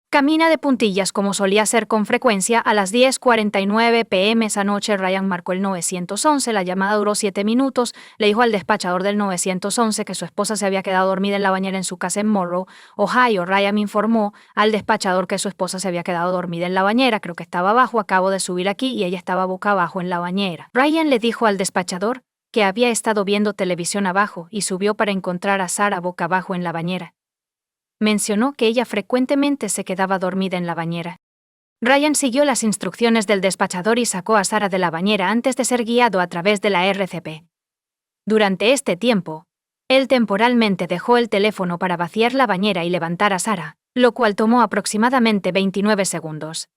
Camina de puntillas como solía hacer con frecuencia. A las 10:49 p.m. esa noche Ryan marcó el 911, la llamada duró 7 minutos, le dijo al despachador del 911 que su esposa se había quedado dormida en la bañera en su casa en Monroe, Ohio. Ryan informó al despachador que su esposa se había quedado dormida en la bañera, creo que estaba abajo, acabo de subir aquí y ella estaba boca abajo en la bañera. Ryan le dijo al despachador que había estado viendo televisión abajo y subió para encontrar a Sarah boca abajo en la bañera. Mencionó que ella frecuentemente se quedaba dormida en la bañera. Ryan siguió las instrucciones del despachador y sacó a Sarah de la bañera antes de ser guiado a través de la RCP. Durante este tiempo, él temporalmente dejó el teléfono para vaciar la bañera y levantar a Sarah, lo cual tomó aproximadamente 29 segundos.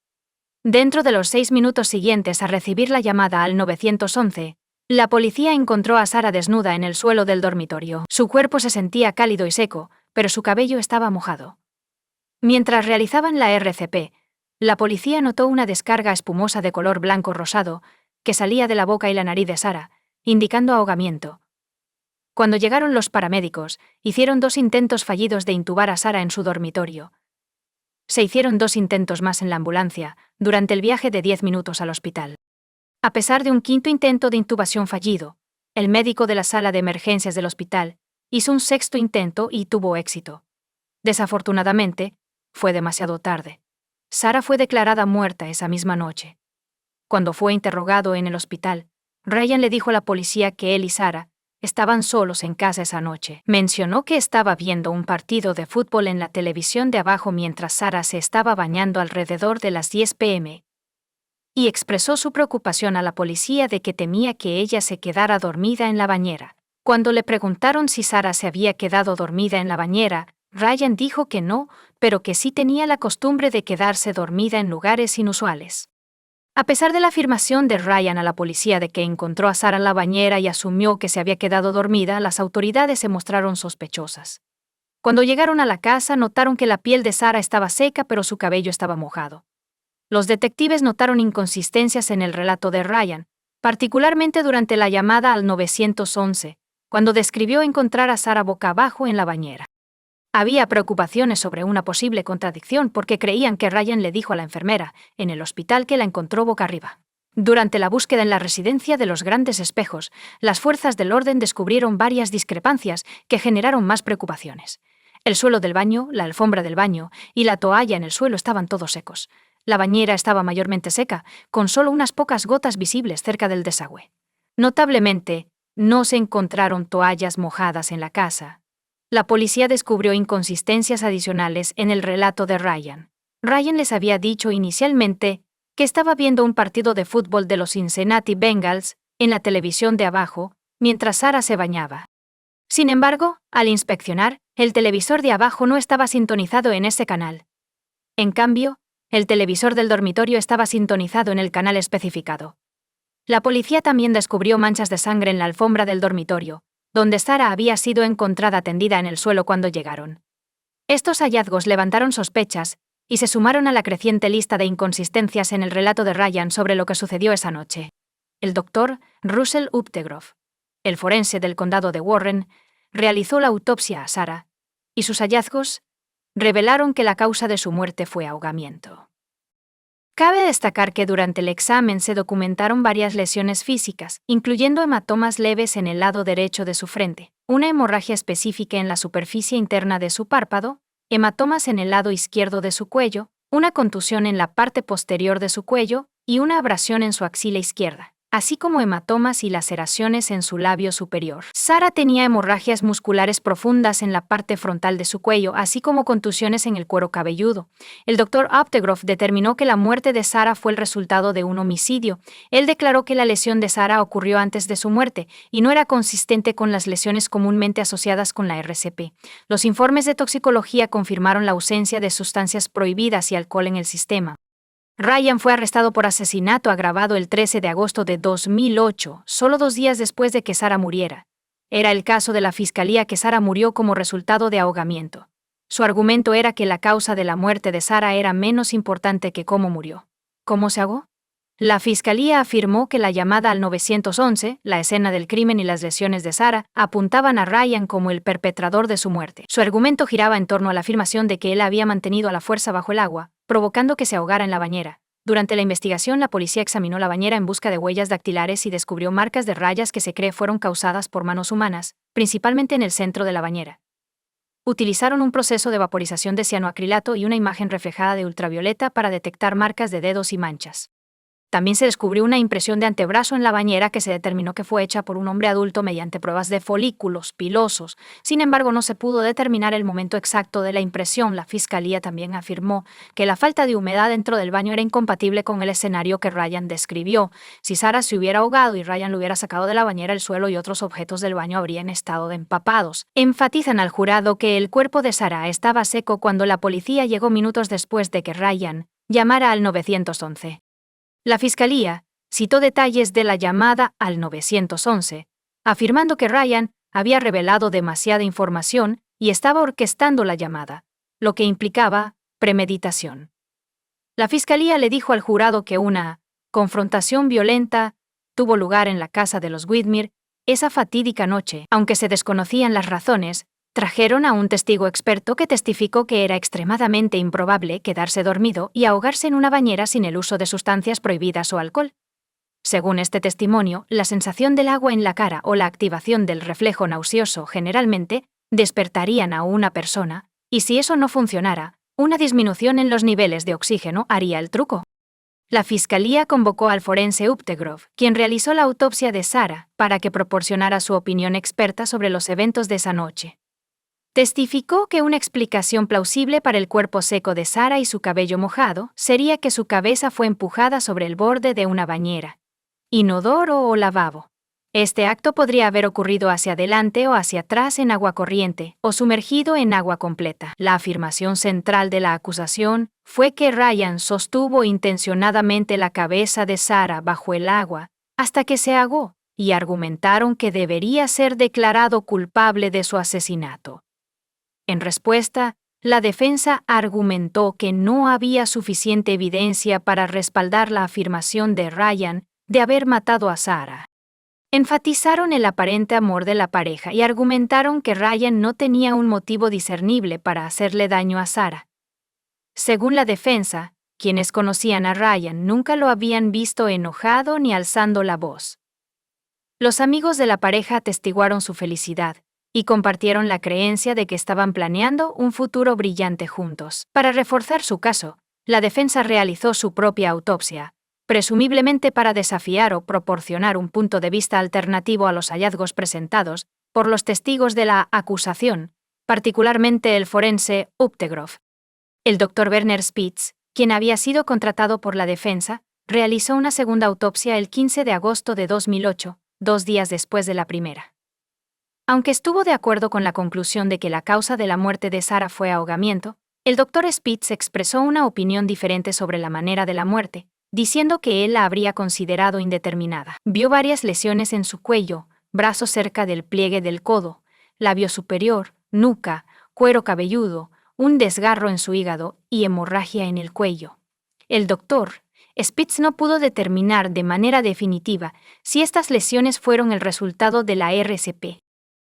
Dentro de los 6 minutos siguientes a recibir la llamada al 911, la policía encontró a Sarah desnuda en el suelo del dormitorio. Su cuerpo se sentía cálido y seco, pero su cabello estaba mojado. Mientras realizaban la RCP, la policía notó una descarga espumosa de color blanco rosado que salía de la boca y la nariz de Sarah, indicando ahogamiento. Cuando llegaron los paramédicos, hicieron 2 intentos fallidos de intubar a Sarah en su dormitorio. Se hicieron 2 intentos más en la ambulancia, durante el viaje de 10 minutos al hospital. A pesar de un 5º intento de intubación fallido, el médico de la sala de emergencias del hospital hizo un 6º intento y tuvo éxito. Desafortunadamente, fue demasiado tarde. Sarah fue declarada muerta esa misma noche. Cuando fue interrogado en el hospital, Ryan le dijo a la policía que él y Sarah estaban solos en casa esa noche. Mencionó que estaba viendo un partido de fútbol en la televisión de abajo mientras Sarah se estaba bañando alrededor de las 10 p.m. y expresó su preocupación a la policía de que temía que ella se quedara dormida en la bañera. Cuando le preguntaron si Sarah se había quedado dormida en la bañera, Ryan dijo que no, pero que sí tenía la costumbre de quedarse dormida en lugares inusuales. A pesar de la afirmación de Ryan a la policía de que encontró a Sarah en la bañera y asumió que se había quedado dormida, las autoridades se mostraron sospechosas. Cuando llegaron a la casa, notaron que la piel de Sarah estaba seca, pero su cabello estaba mojado. Los detectives notaron inconsistencias en el relato de Ryan, particularmente durante la llamada al 911, cuando describió encontrar a Sarah boca abajo en la bañera. Había preocupaciones sobre una posible contradicción porque creían que Ryan le dijo a la enfermera en el hospital que la encontró boca arriba. Durante la búsqueda en la residencia de los Grandes Espejos, las fuerzas del orden descubrieron varias discrepancias que generaron más preocupaciones. El suelo del baño, la alfombra del baño y la toalla en el suelo estaban todos secos. La bañera estaba mayormente seca, con solo unas pocas gotas visibles cerca del desagüe. Notablemente, No se encontraron toallas mojadas en la casa. La policía descubrió inconsistencias adicionales en el relato de Ryan. Ryan les había dicho inicialmente que estaba viendo un partido de fútbol de los Cincinnati Bengals en la televisión de abajo, mientras Sarah se bañaba. Sin embargo, al inspeccionar, el televisor de abajo no estaba sintonizado en ese canal. En cambio, el televisor del dormitorio estaba sintonizado en el canal especificado. La policía también descubrió manchas de sangre en la alfombra del dormitorio, donde Sarah había sido encontrada tendida en el suelo cuando llegaron. Estos hallazgos levantaron sospechas y se sumaron a la creciente lista de inconsistencias en el relato de Ryan sobre lo que sucedió esa noche. El doctor Russell Updegrove, el forense del condado de Warren, realizó la autopsia a Sarah, y sus hallazgos revelaron que la causa de su muerte fue ahogamiento. Cabe destacar que durante el examen se documentaron varias lesiones físicas, incluyendo hematomas leves en el lado derecho de su frente, una hemorragia específica en la superficie interna de su párpado, hematomas en el lado izquierdo de su cuello, una contusión en la parte posterior de su cuello y una abrasión en su axila izquierda, así como hematomas y laceraciones en su labio superior. Sarah tenía hemorragias musculares profundas en la parte frontal de su cuello, así como contusiones en el cuero cabelludo. El Dr. Updegrove determinó que la muerte de Sarah fue el resultado de un homicidio. Él declaró que la lesión de Sarah ocurrió antes de su muerte y no era consistente con las lesiones comúnmente asociadas con la RCP. Los informes de toxicología confirmaron la ausencia de sustancias prohibidas y alcohol en el sistema. Ryan fue arrestado por asesinato agravado el 13 de agosto de 2008, solo 2 días después de que Sarah muriera. Era el caso de la fiscalía que Sarah murió como resultado de ahogamiento. Su argumento era que la causa de la muerte de Sarah era menos importante que cómo murió. ¿Cómo se ahogó? La fiscalía afirmó que la llamada al 911, la escena del crimen y las lesiones de Sarah apuntaban a Ryan como el perpetrador de su muerte. Su argumento giraba en torno a la afirmación de que él había mantenido a la fuerza bajo el agua, provocando que se ahogara en la bañera. Durante la investigación, la policía examinó la bañera en busca de huellas dactilares y descubrió marcas de rayas que se cree fueron causadas por manos humanas, principalmente en el centro de la bañera. Utilizaron un proceso de vaporización de cianoacrilato y una imagen reflejada de ultravioleta para detectar marcas de dedos y manchas. También se descubrió una impresión de antebrazo en la bañera que se determinó que fue hecha por un hombre adulto mediante pruebas de folículos pilosos. Sin embargo, no se pudo determinar el momento exacto de la impresión. La fiscalía también afirmó que la falta de humedad dentro del baño era incompatible con el escenario que Ryan describió. Si Sarah se hubiera ahogado y Ryan lo hubiera sacado de la bañera, el suelo y otros objetos del baño habrían estado empapados. Enfatizan al jurado que el cuerpo de Sarah estaba seco cuando la policía llegó minutos después de que Ryan llamara al 911. La fiscalía citó detalles de la llamada al 911, afirmando que Ryan había revelado demasiada información y estaba orquestando la llamada, lo que implicaba premeditación. La fiscalía le dijo al jurado que una confrontación violenta tuvo lugar en la casa de los Whitmer esa fatídica noche. Aunque se desconocían las razones, trajeron a un testigo experto que testificó que era extremadamente improbable quedarse dormido y ahogarse en una bañera sin el uso de sustancias prohibidas o alcohol. Según este testimonio, la sensación del agua en la cara o la activación del reflejo nauseoso generalmente despertarían a una persona, y si eso no funcionara, una disminución en los niveles de oxígeno haría el truco. La fiscalía convocó al forense Updegrove, quien realizó la autopsia de Sarah, para que proporcionara su opinión experta sobre los eventos de esa noche. Testificó que una explicación plausible para el cuerpo seco de Sarah y su cabello mojado sería que su cabeza fue empujada sobre el borde de una bañera, inodoro o lavabo. Este acto podría haber ocurrido hacia adelante o hacia atrás en agua corriente o sumergido en agua completa. La afirmación central de la acusación fue que Ryan sostuvo intencionadamente la cabeza de Sarah bajo el agua hasta que se ahogó y argumentaron que debería ser declarado culpable de su asesinato. En respuesta, la defensa argumentó que no había suficiente evidencia para respaldar la afirmación de Ryan de haber matado a Sarah. Enfatizaron el aparente amor de la pareja y argumentaron que Ryan no tenía un motivo discernible para hacerle daño a Sarah. Según la defensa, quienes conocían a Ryan nunca lo habían visto enojado ni alzando la voz. Los amigos de la pareja atestiguaron su felicidad y compartieron la creencia de que estaban planeando un futuro brillante juntos. Para reforzar su caso, la defensa realizó su propia autopsia, presumiblemente para desafiar o proporcionar un punto de vista alternativo a los hallazgos presentados por los testigos de la acusación, particularmente el forense Uptegroff. El Dr. Werner Spitz, quien había sido contratado por la defensa, realizó una segunda autopsia el 15 de agosto de 2008, 2 días después de la primera. Aunque estuvo de acuerdo con la conclusión de que la causa de la muerte de Sarah fue ahogamiento, el Dr. Spitz expresó una opinión diferente sobre la manera de la muerte, diciendo que él la habría considerado indeterminada. Vio varias lesiones en su cuello, brazos cerca del pliegue del codo, labio superior, nuca, cuero cabelludo, un desgarro en su hígado y hemorragia en el cuello. El Dr. Spitz no pudo determinar de manera definitiva si estas lesiones fueron el resultado de la RCP.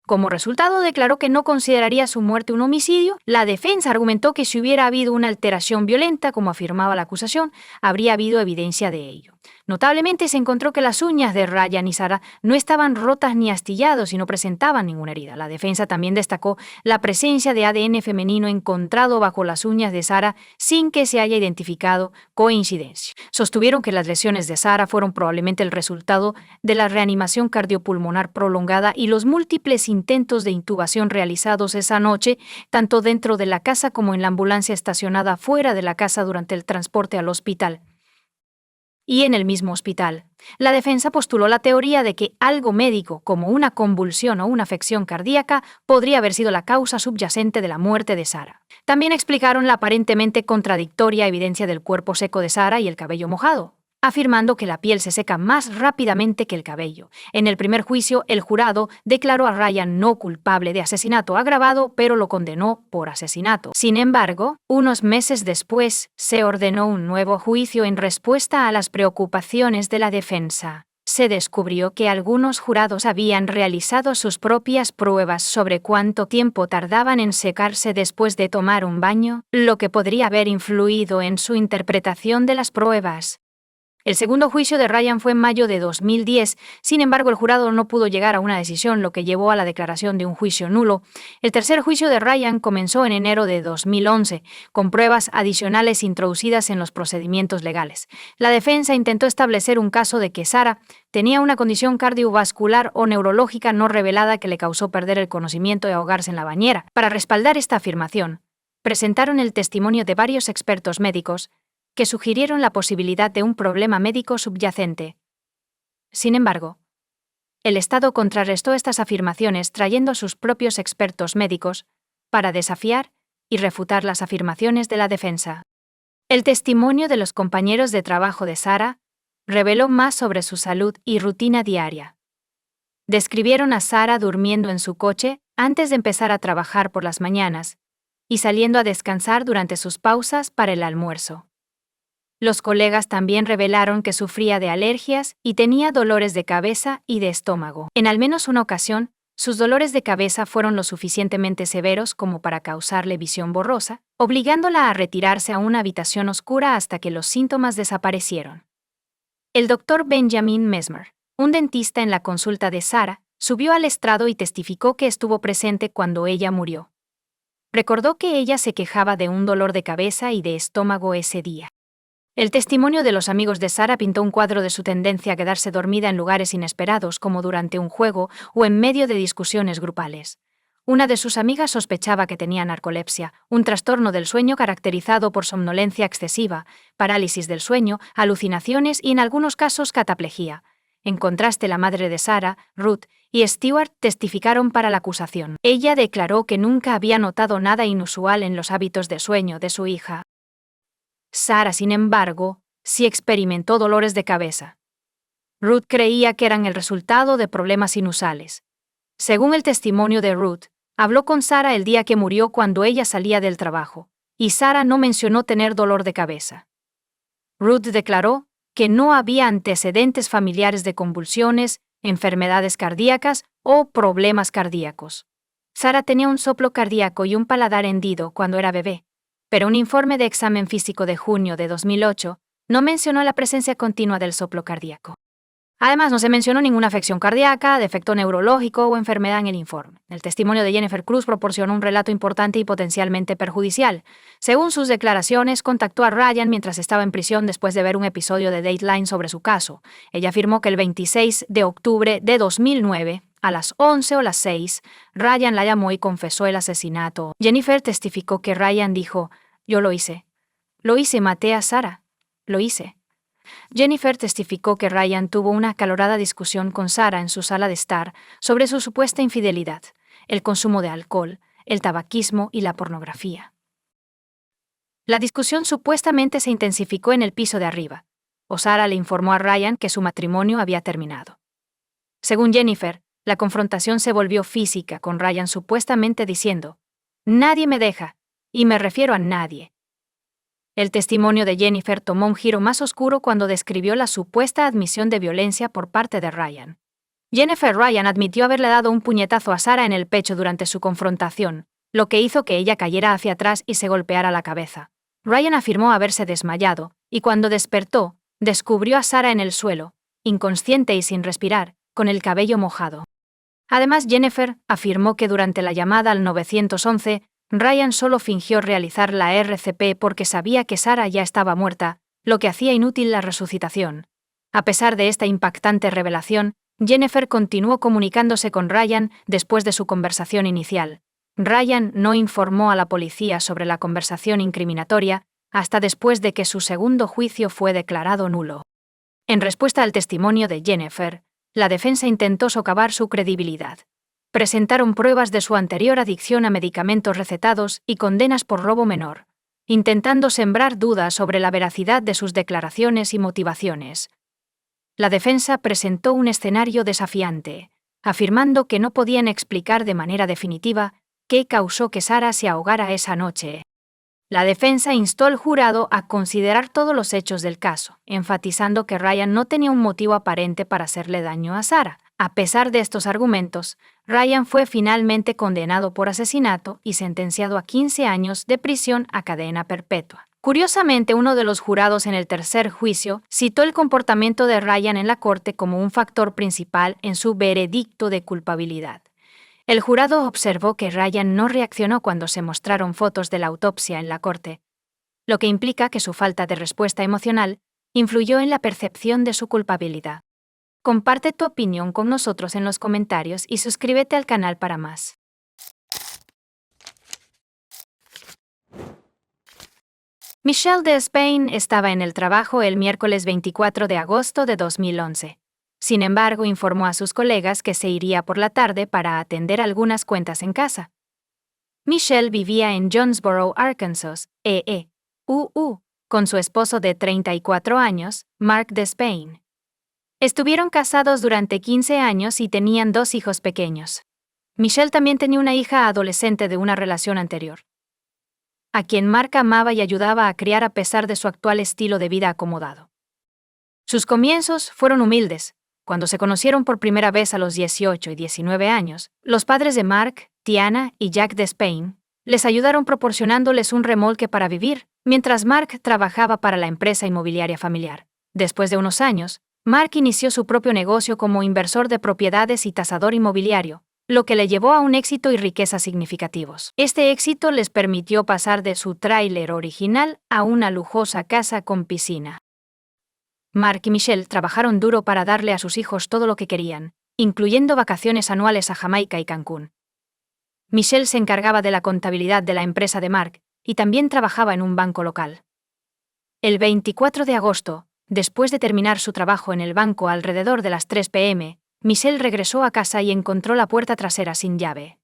Como resultado, declaró que no consideraría su muerte un homicidio. La defensa argumentó que si hubiera habido una alteración violenta, como afirmaba la acusación, habría habido evidencia de ello. Notablemente se encontró que las uñas de Ryan y Sarah no estaban rotas ni astillados y no presentaban ninguna herida. La defensa también destacó la presencia de ADN femenino encontrado bajo las uñas de Sarah sin que se haya identificado coincidencia. Sostuvieron que las lesiones de Sarah fueron probablemente el resultado de la reanimación cardiopulmonar prolongada y los múltiples intentos de intubación realizados esa noche, tanto dentro de la casa como en la ambulancia estacionada fuera de la casa durante el transporte al hospital. Y en el mismo hospital, la defensa postuló la teoría de que algo médico, como una convulsión o una afección cardíaca, podría haber sido la causa subyacente de la muerte de Sarah. También explicaron la aparentemente contradictoria evidencia del cuerpo seco de Sarah y el cabello mojado, afirmando que la piel se seca más rápidamente que el cabello. En el primer juicio, el jurado declaró a Ryan no culpable de asesinato agravado, pero lo condenó por asesinato. Sin embargo, unos meses después, se ordenó un nuevo juicio en respuesta a las preocupaciones de la defensa. Se descubrió que algunos jurados habían realizado sus propias pruebas sobre cuánto tiempo tardaban en secarse después de tomar un baño, lo que podría haber influido en su interpretación de las pruebas. El segundo juicio de Ryan fue en mayo de 2010, sin embargo el jurado no pudo llegar a una decisión, lo que llevó a la declaración de un juicio nulo. El tercer juicio de Ryan comenzó en enero de 2011, con pruebas adicionales introducidas en los procedimientos legales. La defensa intentó establecer un caso de que Sarah tenía una condición cardiovascular o neurológica no revelada que le causó perder el conocimiento y ahogarse en la bañera. Para respaldar esta afirmación, presentaron el testimonio de varios expertos médicos que sugirieron la posibilidad de un problema médico subyacente. Sin embargo, el Estado contrarrestó estas afirmaciones trayendo a sus propios expertos médicos para desafiar y refutar las afirmaciones de la defensa. El testimonio de los compañeros de trabajo de Sarah reveló más sobre su salud y rutina diaria. Describieron a Sarah durmiendo en su coche antes de empezar a trabajar por las mañanas y saliendo a descansar durante sus pausas para el almuerzo. Los colegas también revelaron que sufría de alergias y tenía dolores de cabeza y de estómago. En al menos una ocasión, sus dolores de cabeza fueron lo suficientemente severos como para causarle visión borrosa, obligándola a retirarse a una habitación oscura hasta que los síntomas desaparecieron. El Dr. Benjamin Mesmer, un dentista en la consulta de Sarah, subió al estrado y testificó que estuvo presente cuando ella murió. Recordó que ella se quejaba de un dolor de cabeza y de estómago ese día. El testimonio de los amigos de Sarah pintó un cuadro de su tendencia a quedarse dormida en lugares inesperados, como durante un juego o en medio de discusiones grupales. Una de sus amigas sospechaba que tenía narcolepsia, un trastorno del sueño caracterizado por somnolencia excesiva, parálisis del sueño, alucinaciones y en algunos casos cataplejía. En contraste, la madre de Sarah, Ruth, y Stewart testificaron para la acusación. Ella declaró que nunca había notado nada inusual en los hábitos de sueño de su hija. Sarah, sin embargo, sí experimentó dolores de cabeza. Ruth creía que eran el resultado de problemas sinusales. Según el testimonio de Ruth, habló con Sarah el día que murió cuando ella salía del trabajo, y Sarah no mencionó tener dolor de cabeza. Ruth declaró que no había antecedentes familiares de convulsiones, enfermedades cardíacas o problemas cardíacos. Sarah tenía un soplo cardíaco y un paladar hendido cuando era bebé, pero un informe de examen físico de junio de 2008 no mencionó la presencia continua del soplo cardíaco. Además, no se mencionó ninguna afección cardíaca, defecto neurológico o enfermedad en el informe. El testimonio de Jennifer Cruz proporcionó un relato importante y potencialmente perjudicial. Según sus declaraciones, contactó a Ryan mientras estaba en prisión después de ver un episodio de Dateline sobre su caso. Ella afirmó que el 26 de octubre de 2009, a las 11 o las 6, Ryan la llamó y confesó el asesinato. Jennifer testificó que Ryan dijo: «Yo lo hice. Lo hice, maté a Sarah. Lo hice». Jennifer testificó que Ryan tuvo una acalorada discusión con Sarah en su sala de estar sobre su supuesta infidelidad, el consumo de alcohol, el tabaquismo y la pornografía. La discusión supuestamente se intensificó en el piso de arriba, o Sarah le informó a Ryan que su matrimonio había terminado. Según Jennifer, la confrontación se volvió física, con Ryan supuestamente diciendo: «Nadie me deja, y me refiero a nadie». El testimonio de Jennifer tomó un giro más oscuro cuando describió la supuesta admisión de violencia por parte de Ryan. Jennifer Ryan admitió haberle dado un puñetazo a Sarah en el pecho durante su confrontación, lo que hizo que ella cayera hacia atrás y se golpeara la cabeza. Ryan afirmó haberse desmayado, y cuando despertó, descubrió a Sarah en el suelo, inconsciente y sin respirar, con el cabello mojado. Además, Jennifer afirmó que durante la llamada al 911, Ryan solo fingió realizar la RCP porque sabía que Sarah ya estaba muerta, lo que hacía inútil la resucitación. A pesar de esta impactante revelación, Jennifer continuó comunicándose con Ryan después de su conversación inicial. Ryan no informó a la policía sobre la conversación incriminatoria hasta después de que su segundo juicio fue declarado nulo. En respuesta al testimonio de Jennifer, la defensa intentó socavar su credibilidad. Presentaron pruebas de su anterior adicción a medicamentos recetados y condenas por robo menor, intentando sembrar dudas sobre la veracidad de sus declaraciones y motivaciones. La defensa presentó un escenario desafiante, afirmando que no podían explicar de manera definitiva qué causó que Sarah se ahogara esa noche. La defensa instó al jurado a considerar todos los hechos del caso, enfatizando que Ryan no tenía un motivo aparente para hacerle daño a Sarah. A pesar de estos argumentos, Ryan fue finalmente condenado por asesinato y sentenciado a 15 años de prisión a cadena perpetua. Curiosamente, uno de los jurados en el tercer juicio citó el comportamiento de Ryan en la corte como un factor principal en su veredicto de culpabilidad. El jurado observó que Ryan no reaccionó cuando se mostraron fotos de la autopsia en la corte, lo que implica que su falta de respuesta emocional influyó en la percepción de su culpabilidad. Comparte tu opinión con nosotros en los comentarios y suscríbete al canal para más. Michelle Despain estaba en el trabajo el miércoles 24 de agosto de 2011. Sin embargo, informó a sus colegas que se iría por la tarde para atender algunas cuentas en casa. Michelle vivía en Jonesboro, Arkansas, con su esposo de 34 años, Mark Despain. Estuvieron casados durante 15 años y tenían 2 hijos pequeños. Michelle también tenía una hija adolescente de una relación anterior, a quien Mark amaba y ayudaba a criar a pesar de su actual estilo de vida acomodado. Sus comienzos fueron humildes. Cuando se conocieron por primera vez a los 18 y 19 años, los padres de Mark, Tiana y Jack Despain les ayudaron proporcionándoles un remolque para vivir, mientras Mark trabajaba para la empresa inmobiliaria familiar. Después de unos años, Mark inició su propio negocio como inversor de propiedades y tasador inmobiliario, lo que le llevó a un éxito y riqueza significativos. Este éxito les permitió pasar de su tráiler original a una lujosa casa con piscina. Mark y Michelle trabajaron duro para darle a sus hijos todo lo que querían, incluyendo vacaciones anuales a Jamaica y Cancún. Michelle se encargaba de la contabilidad de la empresa de Mark y también trabajaba en un banco local. El 24 de agosto, después de terminar su trabajo en el banco alrededor de las 3 p.m., Michelle regresó a casa y encontró la puerta trasera sin llave.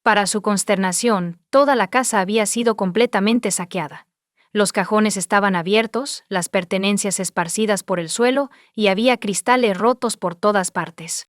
Para su consternación, toda la casa había sido completamente saqueada. Los cajones estaban abiertos, las pertenencias esparcidas por el suelo y había cristales rotos por todas partes.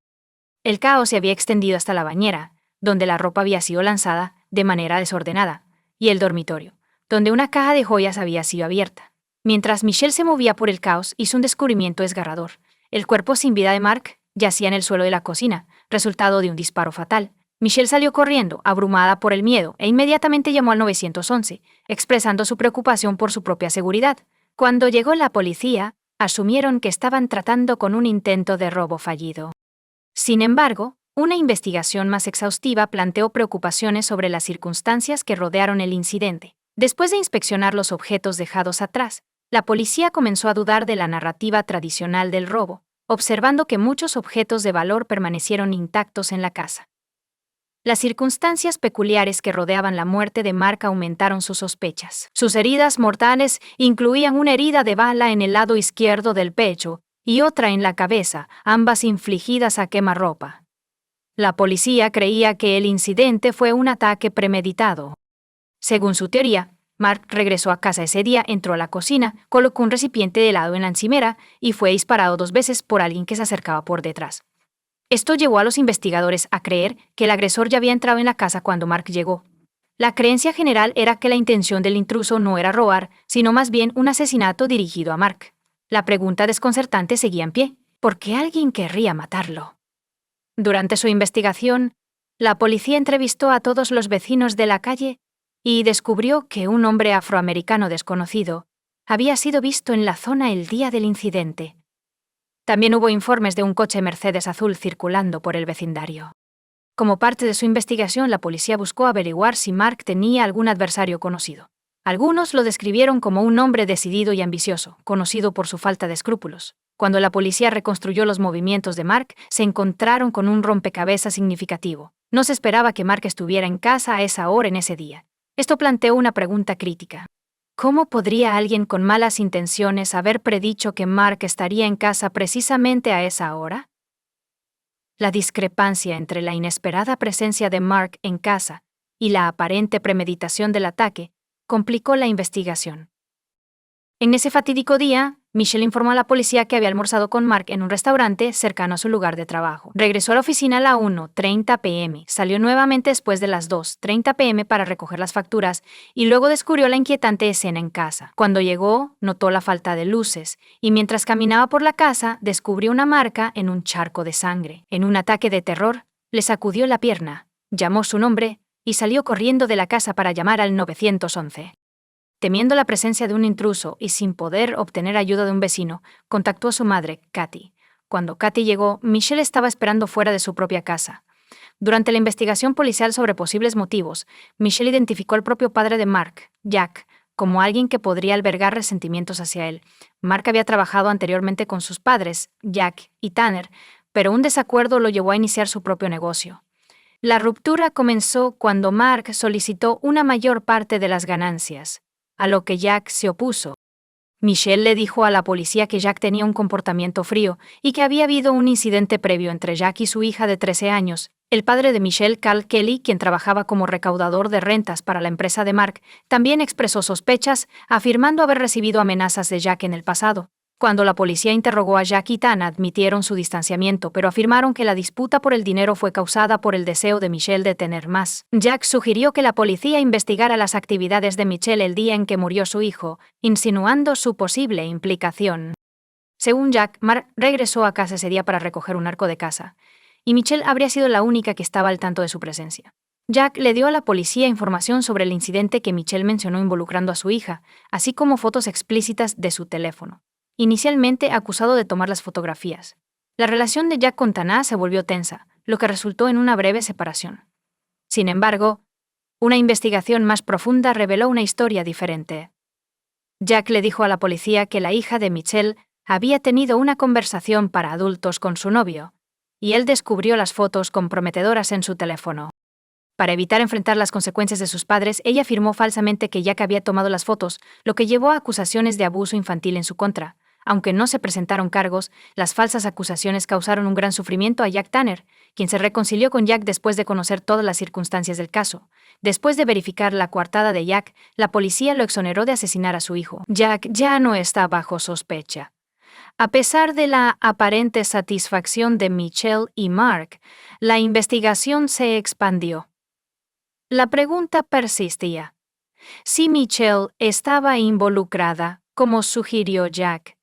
El caos se había extendido hasta la bañera, donde la ropa había sido lanzada de manera desordenada, y el dormitorio, donde una caja de joyas había sido abierta. Mientras Michelle se movía por el caos, hizo un descubrimiento desgarrador. El cuerpo sin vida de Mark yacía en el suelo de la cocina, resultado de un disparo fatal. Michelle salió corriendo, abrumada por el miedo, e inmediatamente llamó al 911, expresando su preocupación por su propia seguridad. Cuando llegó la policía, Asumieron que estaban tratando con un intento de robo fallido. Sin embargo, una investigación más exhaustiva planteó preocupaciones sobre las circunstancias que rodearon el incidente. Después de inspeccionar los objetos dejados atrás, la policía comenzó a dudar de la narrativa tradicional del robo, observando que muchos objetos de valor permanecieron intactos en la casa. Las circunstancias peculiares que rodeaban la muerte de Mark aumentaron sus sospechas. Sus heridas mortales incluían una herida de bala en el lado izquierdo del pecho y otra en la cabeza, ambas infligidas a quemarropa. La policía creía que el incidente fue un ataque premeditado. Según su teoría, Mark regresó a casa ese día, entró a la cocina, colocó un recipiente de helado en la encimera y fue disparado 2 veces por alguien que se acercaba por detrás. Esto llevó a los investigadores a creer que el agresor ya había entrado en la casa cuando Mark llegó. La creencia general era que la intención del intruso no era robar, sino más bien un asesinato dirigido a Mark. La pregunta desconcertante seguía en pie: ¿por qué alguien querría matarlo? Durante su investigación, la policía entrevistó a todos los vecinos de la calle y descubrió que un hombre afroamericano desconocido había sido visto en la zona el día del incidente. También hubo informes de un coche Mercedes azul circulando por el vecindario. Como parte de su investigación, la policía buscó averiguar si Mark tenía algún adversario conocido. Algunos lo describieron como un hombre decidido y ambicioso, conocido por su falta de escrúpulos. Cuando la policía reconstruyó los movimientos de Mark, se encontraron con un rompecabezas significativo. No se esperaba que Mark estuviera en casa a esa hora en ese día. Esto planteó una pregunta crítica. ¿Cómo podría alguien con malas intenciones haber predicho que Mark estaría en casa precisamente a esa hora? La discrepancia entre la inesperada presencia de Mark en casa y la aparente premeditación del ataque complicó la investigación. En ese fatídico día, Michelle informó a la policía que había almorzado con Mark en un restaurante cercano a su lugar de trabajo. Regresó a la oficina a la 1:30 p.m., salió nuevamente después de las 2:30 p.m. para recoger las facturas y luego descubrió la inquietante escena en casa. Cuando llegó, notó la falta de luces y mientras caminaba por la casa, descubrió una marca en un charco de sangre. En un ataque de terror, le sacudió la pierna, llamó su nombre y salió corriendo de la casa para llamar al 911. Temiendo la presencia de un intruso y sin poder obtener ayuda de un vecino, contactó a su madre, Kathy. Cuando Kathy llegó, Michelle estaba esperando fuera de su propia casa. Durante la investigación policial sobre posibles motivos, Michelle identificó al propio padre de Mark, Jack, como alguien que podría albergar resentimientos hacia él. Mark había trabajado anteriormente con sus padres, Jack y Tanner, pero un desacuerdo lo llevó a iniciar su propio negocio. La ruptura comenzó cuando Mark solicitó una mayor parte de las ganancias, a lo que Jack se opuso. Michelle le dijo a la policía que Jack tenía un comportamiento frío y que había habido un incidente previo entre Jack y su hija de 13 años. El padre de Michelle, Carl Kelly, quien trabajaba como recaudador de rentas para la empresa de Mark, también expresó sospechas, afirmando haber recibido amenazas de Jack en el pasado. Cuando la policía interrogó a Jack y Tana, admitieron su distanciamiento, pero afirmaron que la disputa por el dinero fue causada por el deseo de Michelle de tener más. Jack sugirió que la policía investigara las actividades de Michelle el día en que murió su hijo, insinuando su posible implicación. Según Jack, Mark regresó a casa ese día para recoger un arco de caza, y Michelle habría sido la única que estaba al tanto de su presencia. Jack le dio a la policía información sobre el incidente que Michelle mencionó involucrando a su hija, así como fotos explícitas de su teléfono. Inicialmente acusado de tomar las fotografías. La relación de Jack con Tana se volvió tensa, lo que resultó en una breve separación. Sin embargo, una investigación más profunda reveló una historia diferente. Jack le dijo a la policía que la hija de Michelle había tenido una conversación para adultos con su novio, y él descubrió las fotos comprometedoras en su teléfono. Para evitar enfrentar las consecuencias de sus padres, ella afirmó falsamente que Jack había tomado las fotos, lo que llevó a acusaciones de abuso infantil en su contra. Aunque no se presentaron cargos, las falsas acusaciones causaron un gran sufrimiento a Jack Tanner, quien se reconcilió con Jack después de conocer todas las circunstancias del caso. Después de verificar la coartada de Jack, la policía lo exoneró de asesinar a su hijo. Jack ya no está bajo sospecha. A pesar de la aparente satisfacción de Michelle y Mark, la investigación se expandió. La pregunta persistía. Si Michelle estaba involucrada, como sugirió Jack,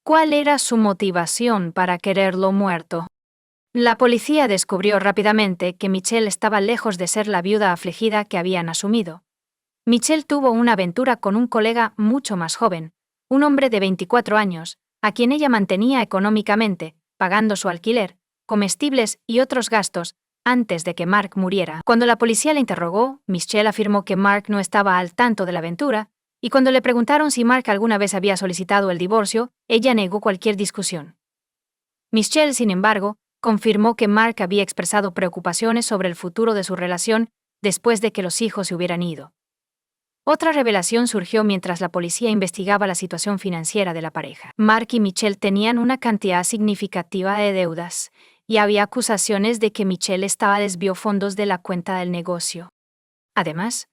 ¿cuál era su motivación para quererlo muerto? La policía descubrió rápidamente que Michelle estaba lejos de ser la viuda afligida que habían asumido. Michelle tuvo una aventura con un colega mucho más joven, un hombre de 24 años, a quien ella mantenía económicamente, pagando su alquiler, comestibles y otros gastos, antes de que Mark muriera. Cuando la policía le interrogó, Michelle afirmó que Mark no estaba al tanto de la aventura, y cuando le preguntaron si Mark alguna vez había solicitado el divorcio, ella negó cualquier discusión. Michelle, sin embargo, confirmó que Mark había expresado preocupaciones sobre el futuro de su relación después de que los hijos se hubieran ido. Otra revelación surgió mientras la policía investigaba la situación financiera de la pareja. Mark y Michelle tenían una cantidad significativa de deudas, y había acusaciones de que Michelle desvió fondos de la cuenta del negocio. Además,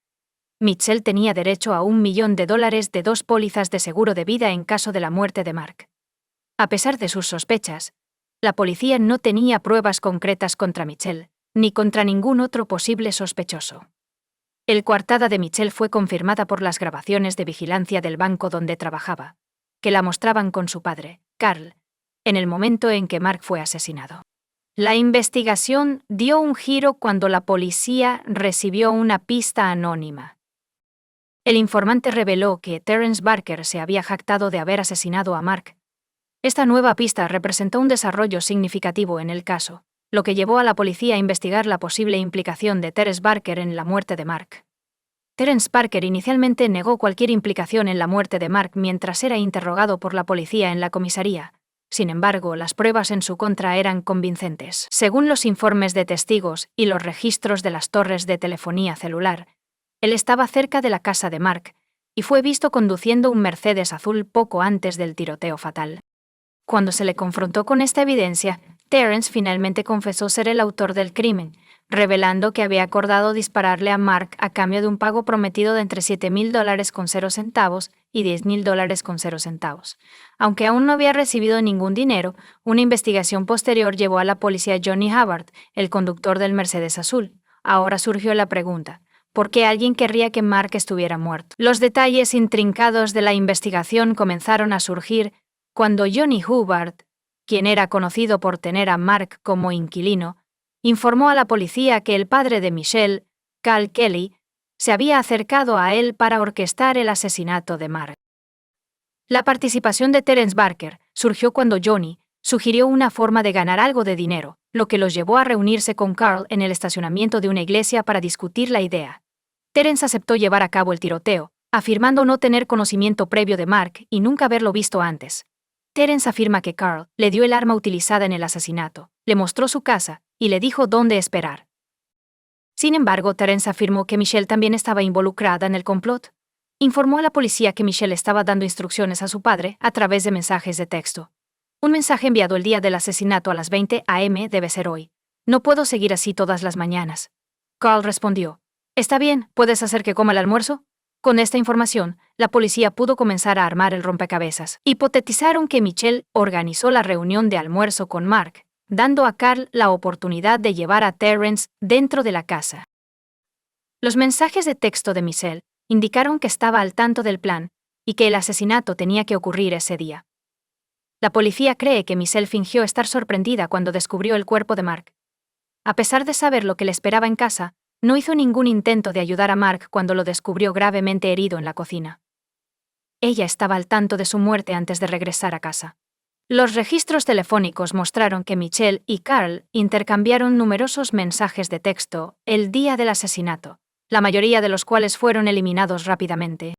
Michelle tenía derecho a $1 millón de dos pólizas de seguro de vida en caso de la muerte de Mark. A pesar de sus sospechas, la policía no tenía pruebas concretas contra Michelle, ni contra ningún otro posible sospechoso. La coartada de Michelle fue confirmada por las grabaciones de vigilancia del banco donde trabajaba, que la mostraban con su padre, Carl, en el momento en que Mark fue asesinado. La investigación dio un giro cuando la policía recibió una pista anónima. El informante reveló que Terence Barker se había jactado de haber asesinado a Mark. Esta nueva pista representó un desarrollo significativo en el caso, lo que llevó a la policía a investigar la posible implicación de Terence Barker en la muerte de Mark. Terence Barker inicialmente negó cualquier implicación en la muerte de Mark mientras era interrogado por la policía en la comisaría. Sin embargo, las pruebas en su contra eran convincentes. Según los informes de testigos y los registros de las torres de telefonía celular, él estaba cerca de la casa de Mark y fue visto conduciendo un Mercedes azul poco antes del tiroteo fatal. Cuando se le confrontó con esta evidencia, Terence finalmente confesó ser el autor del crimen, revelando que había acordado dispararle a Mark a cambio de un pago prometido de entre $7,000.00 y $10,000.00. Aunque aún no había recibido ningún dinero, una investigación posterior llevó a la policía a Johnny Hubbard, el conductor del Mercedes azul. Ahora surgió la pregunta: ¿por qué alguien querría que Mark estuviera muerto? Los detalles intrincados de la investigación comenzaron a surgir cuando Johnny Hubbard, quien era conocido por tener a Mark como inquilino, informó a la policía que el padre de Michelle, Cal Kelly, se había acercado a él para orquestar el asesinato de Mark. La participación de Terence Barker surgió cuando Johnny sugirió una forma de ganar algo de dinero, lo que los llevó a reunirse con Carl en el estacionamiento de una iglesia para discutir la idea. Terence aceptó llevar a cabo el tiroteo, afirmando no tener conocimiento previo de Mark y nunca haberlo visto antes. Terence afirma que Carl le dio el arma utilizada en el asesinato, le mostró su casa y le dijo dónde esperar. Sin embargo, Terence afirmó que Michelle también estaba involucrada en el complot. Informó a la policía que Michelle estaba dando instrucciones a su padre a través de mensajes de texto. Un mensaje enviado el día del asesinato a las 20 a.m. debe ser hoy. No puedo seguir así todas las mañanas. Carl respondió: «Está bien, ¿puedes hacer que coma el almuerzo?». Con esta información, la policía pudo comenzar a armar el rompecabezas. Hipotetizaron que Michelle organizó la reunión de almuerzo con Mark, dando a Carl la oportunidad de llevar a Terence dentro de la casa. Los mensajes de texto de Michelle indicaron que estaba al tanto del plan y que el asesinato tenía que ocurrir ese día. La policía cree que Michelle fingió estar sorprendida cuando descubrió el cuerpo de Mark. A pesar de saber lo que le esperaba en casa, no hizo ningún intento de ayudar a Mark cuando lo descubrió gravemente herido en la cocina. Ella estaba al tanto de su muerte antes de regresar a casa. Los registros telefónicos mostraron que Michelle y Carl intercambiaron numerosos mensajes de texto el día del asesinato, la mayoría de los cuales fueron eliminados rápidamente.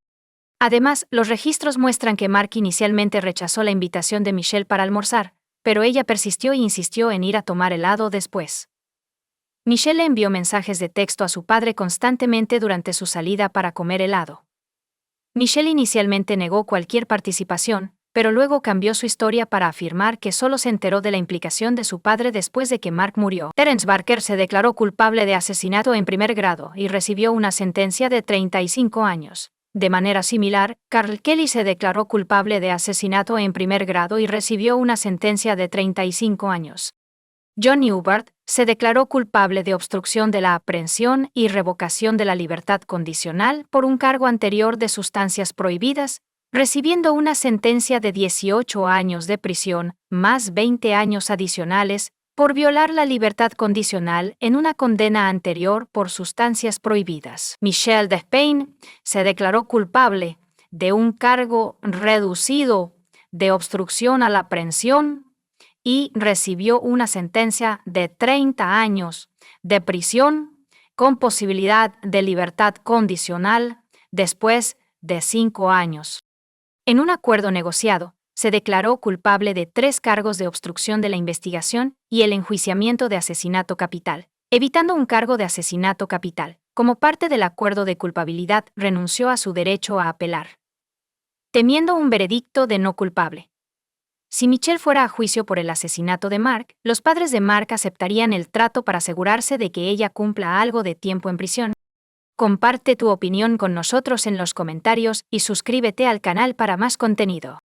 Además, los registros muestran que Mark inicialmente rechazó la invitación de Michelle para almorzar, pero ella persistió e insistió en ir a tomar helado después. Michelle envió mensajes de texto a su padre constantemente durante su salida para comer helado. Michelle inicialmente negó cualquier participación, pero luego cambió su historia para afirmar que solo se enteró de la implicación de su padre después de que Mark murió. Terence Barker se declaró culpable de asesinato en primer grado y recibió una sentencia de 35 años. De manera similar, Carl Kelly se declaró culpable de asesinato en primer grado y recibió una sentencia de 35 años. Johnny Hubbard se declaró culpable de obstrucción de la aprehensión y revocación de la libertad condicional por un cargo anterior de sustancias prohibidas, recibiendo una sentencia de 18 años de prisión, más 20 años adicionales, por violar la libertad condicional en una condena anterior por sustancias prohibidas. Michelle Despain se declaró culpable de un cargo reducido de obstrucción a la aprehensión y recibió una sentencia de 30 años de prisión con posibilidad de libertad condicional después de 5 años. En un acuerdo negociado, se declaró culpable de 3 cargos de obstrucción de la investigación y el enjuiciamiento de asesinato capital, evitando un cargo de asesinato capital. Como parte del acuerdo de culpabilidad, renunció a su derecho a apelar, temiendo un veredicto de no culpable. Si Michelle fuera a juicio por el asesinato de Mark, los padres de Mark aceptarían el trato para asegurarse de que ella cumpla algo de tiempo en prisión. Comparte tu opinión con nosotros en los comentarios y suscríbete al canal para más contenido.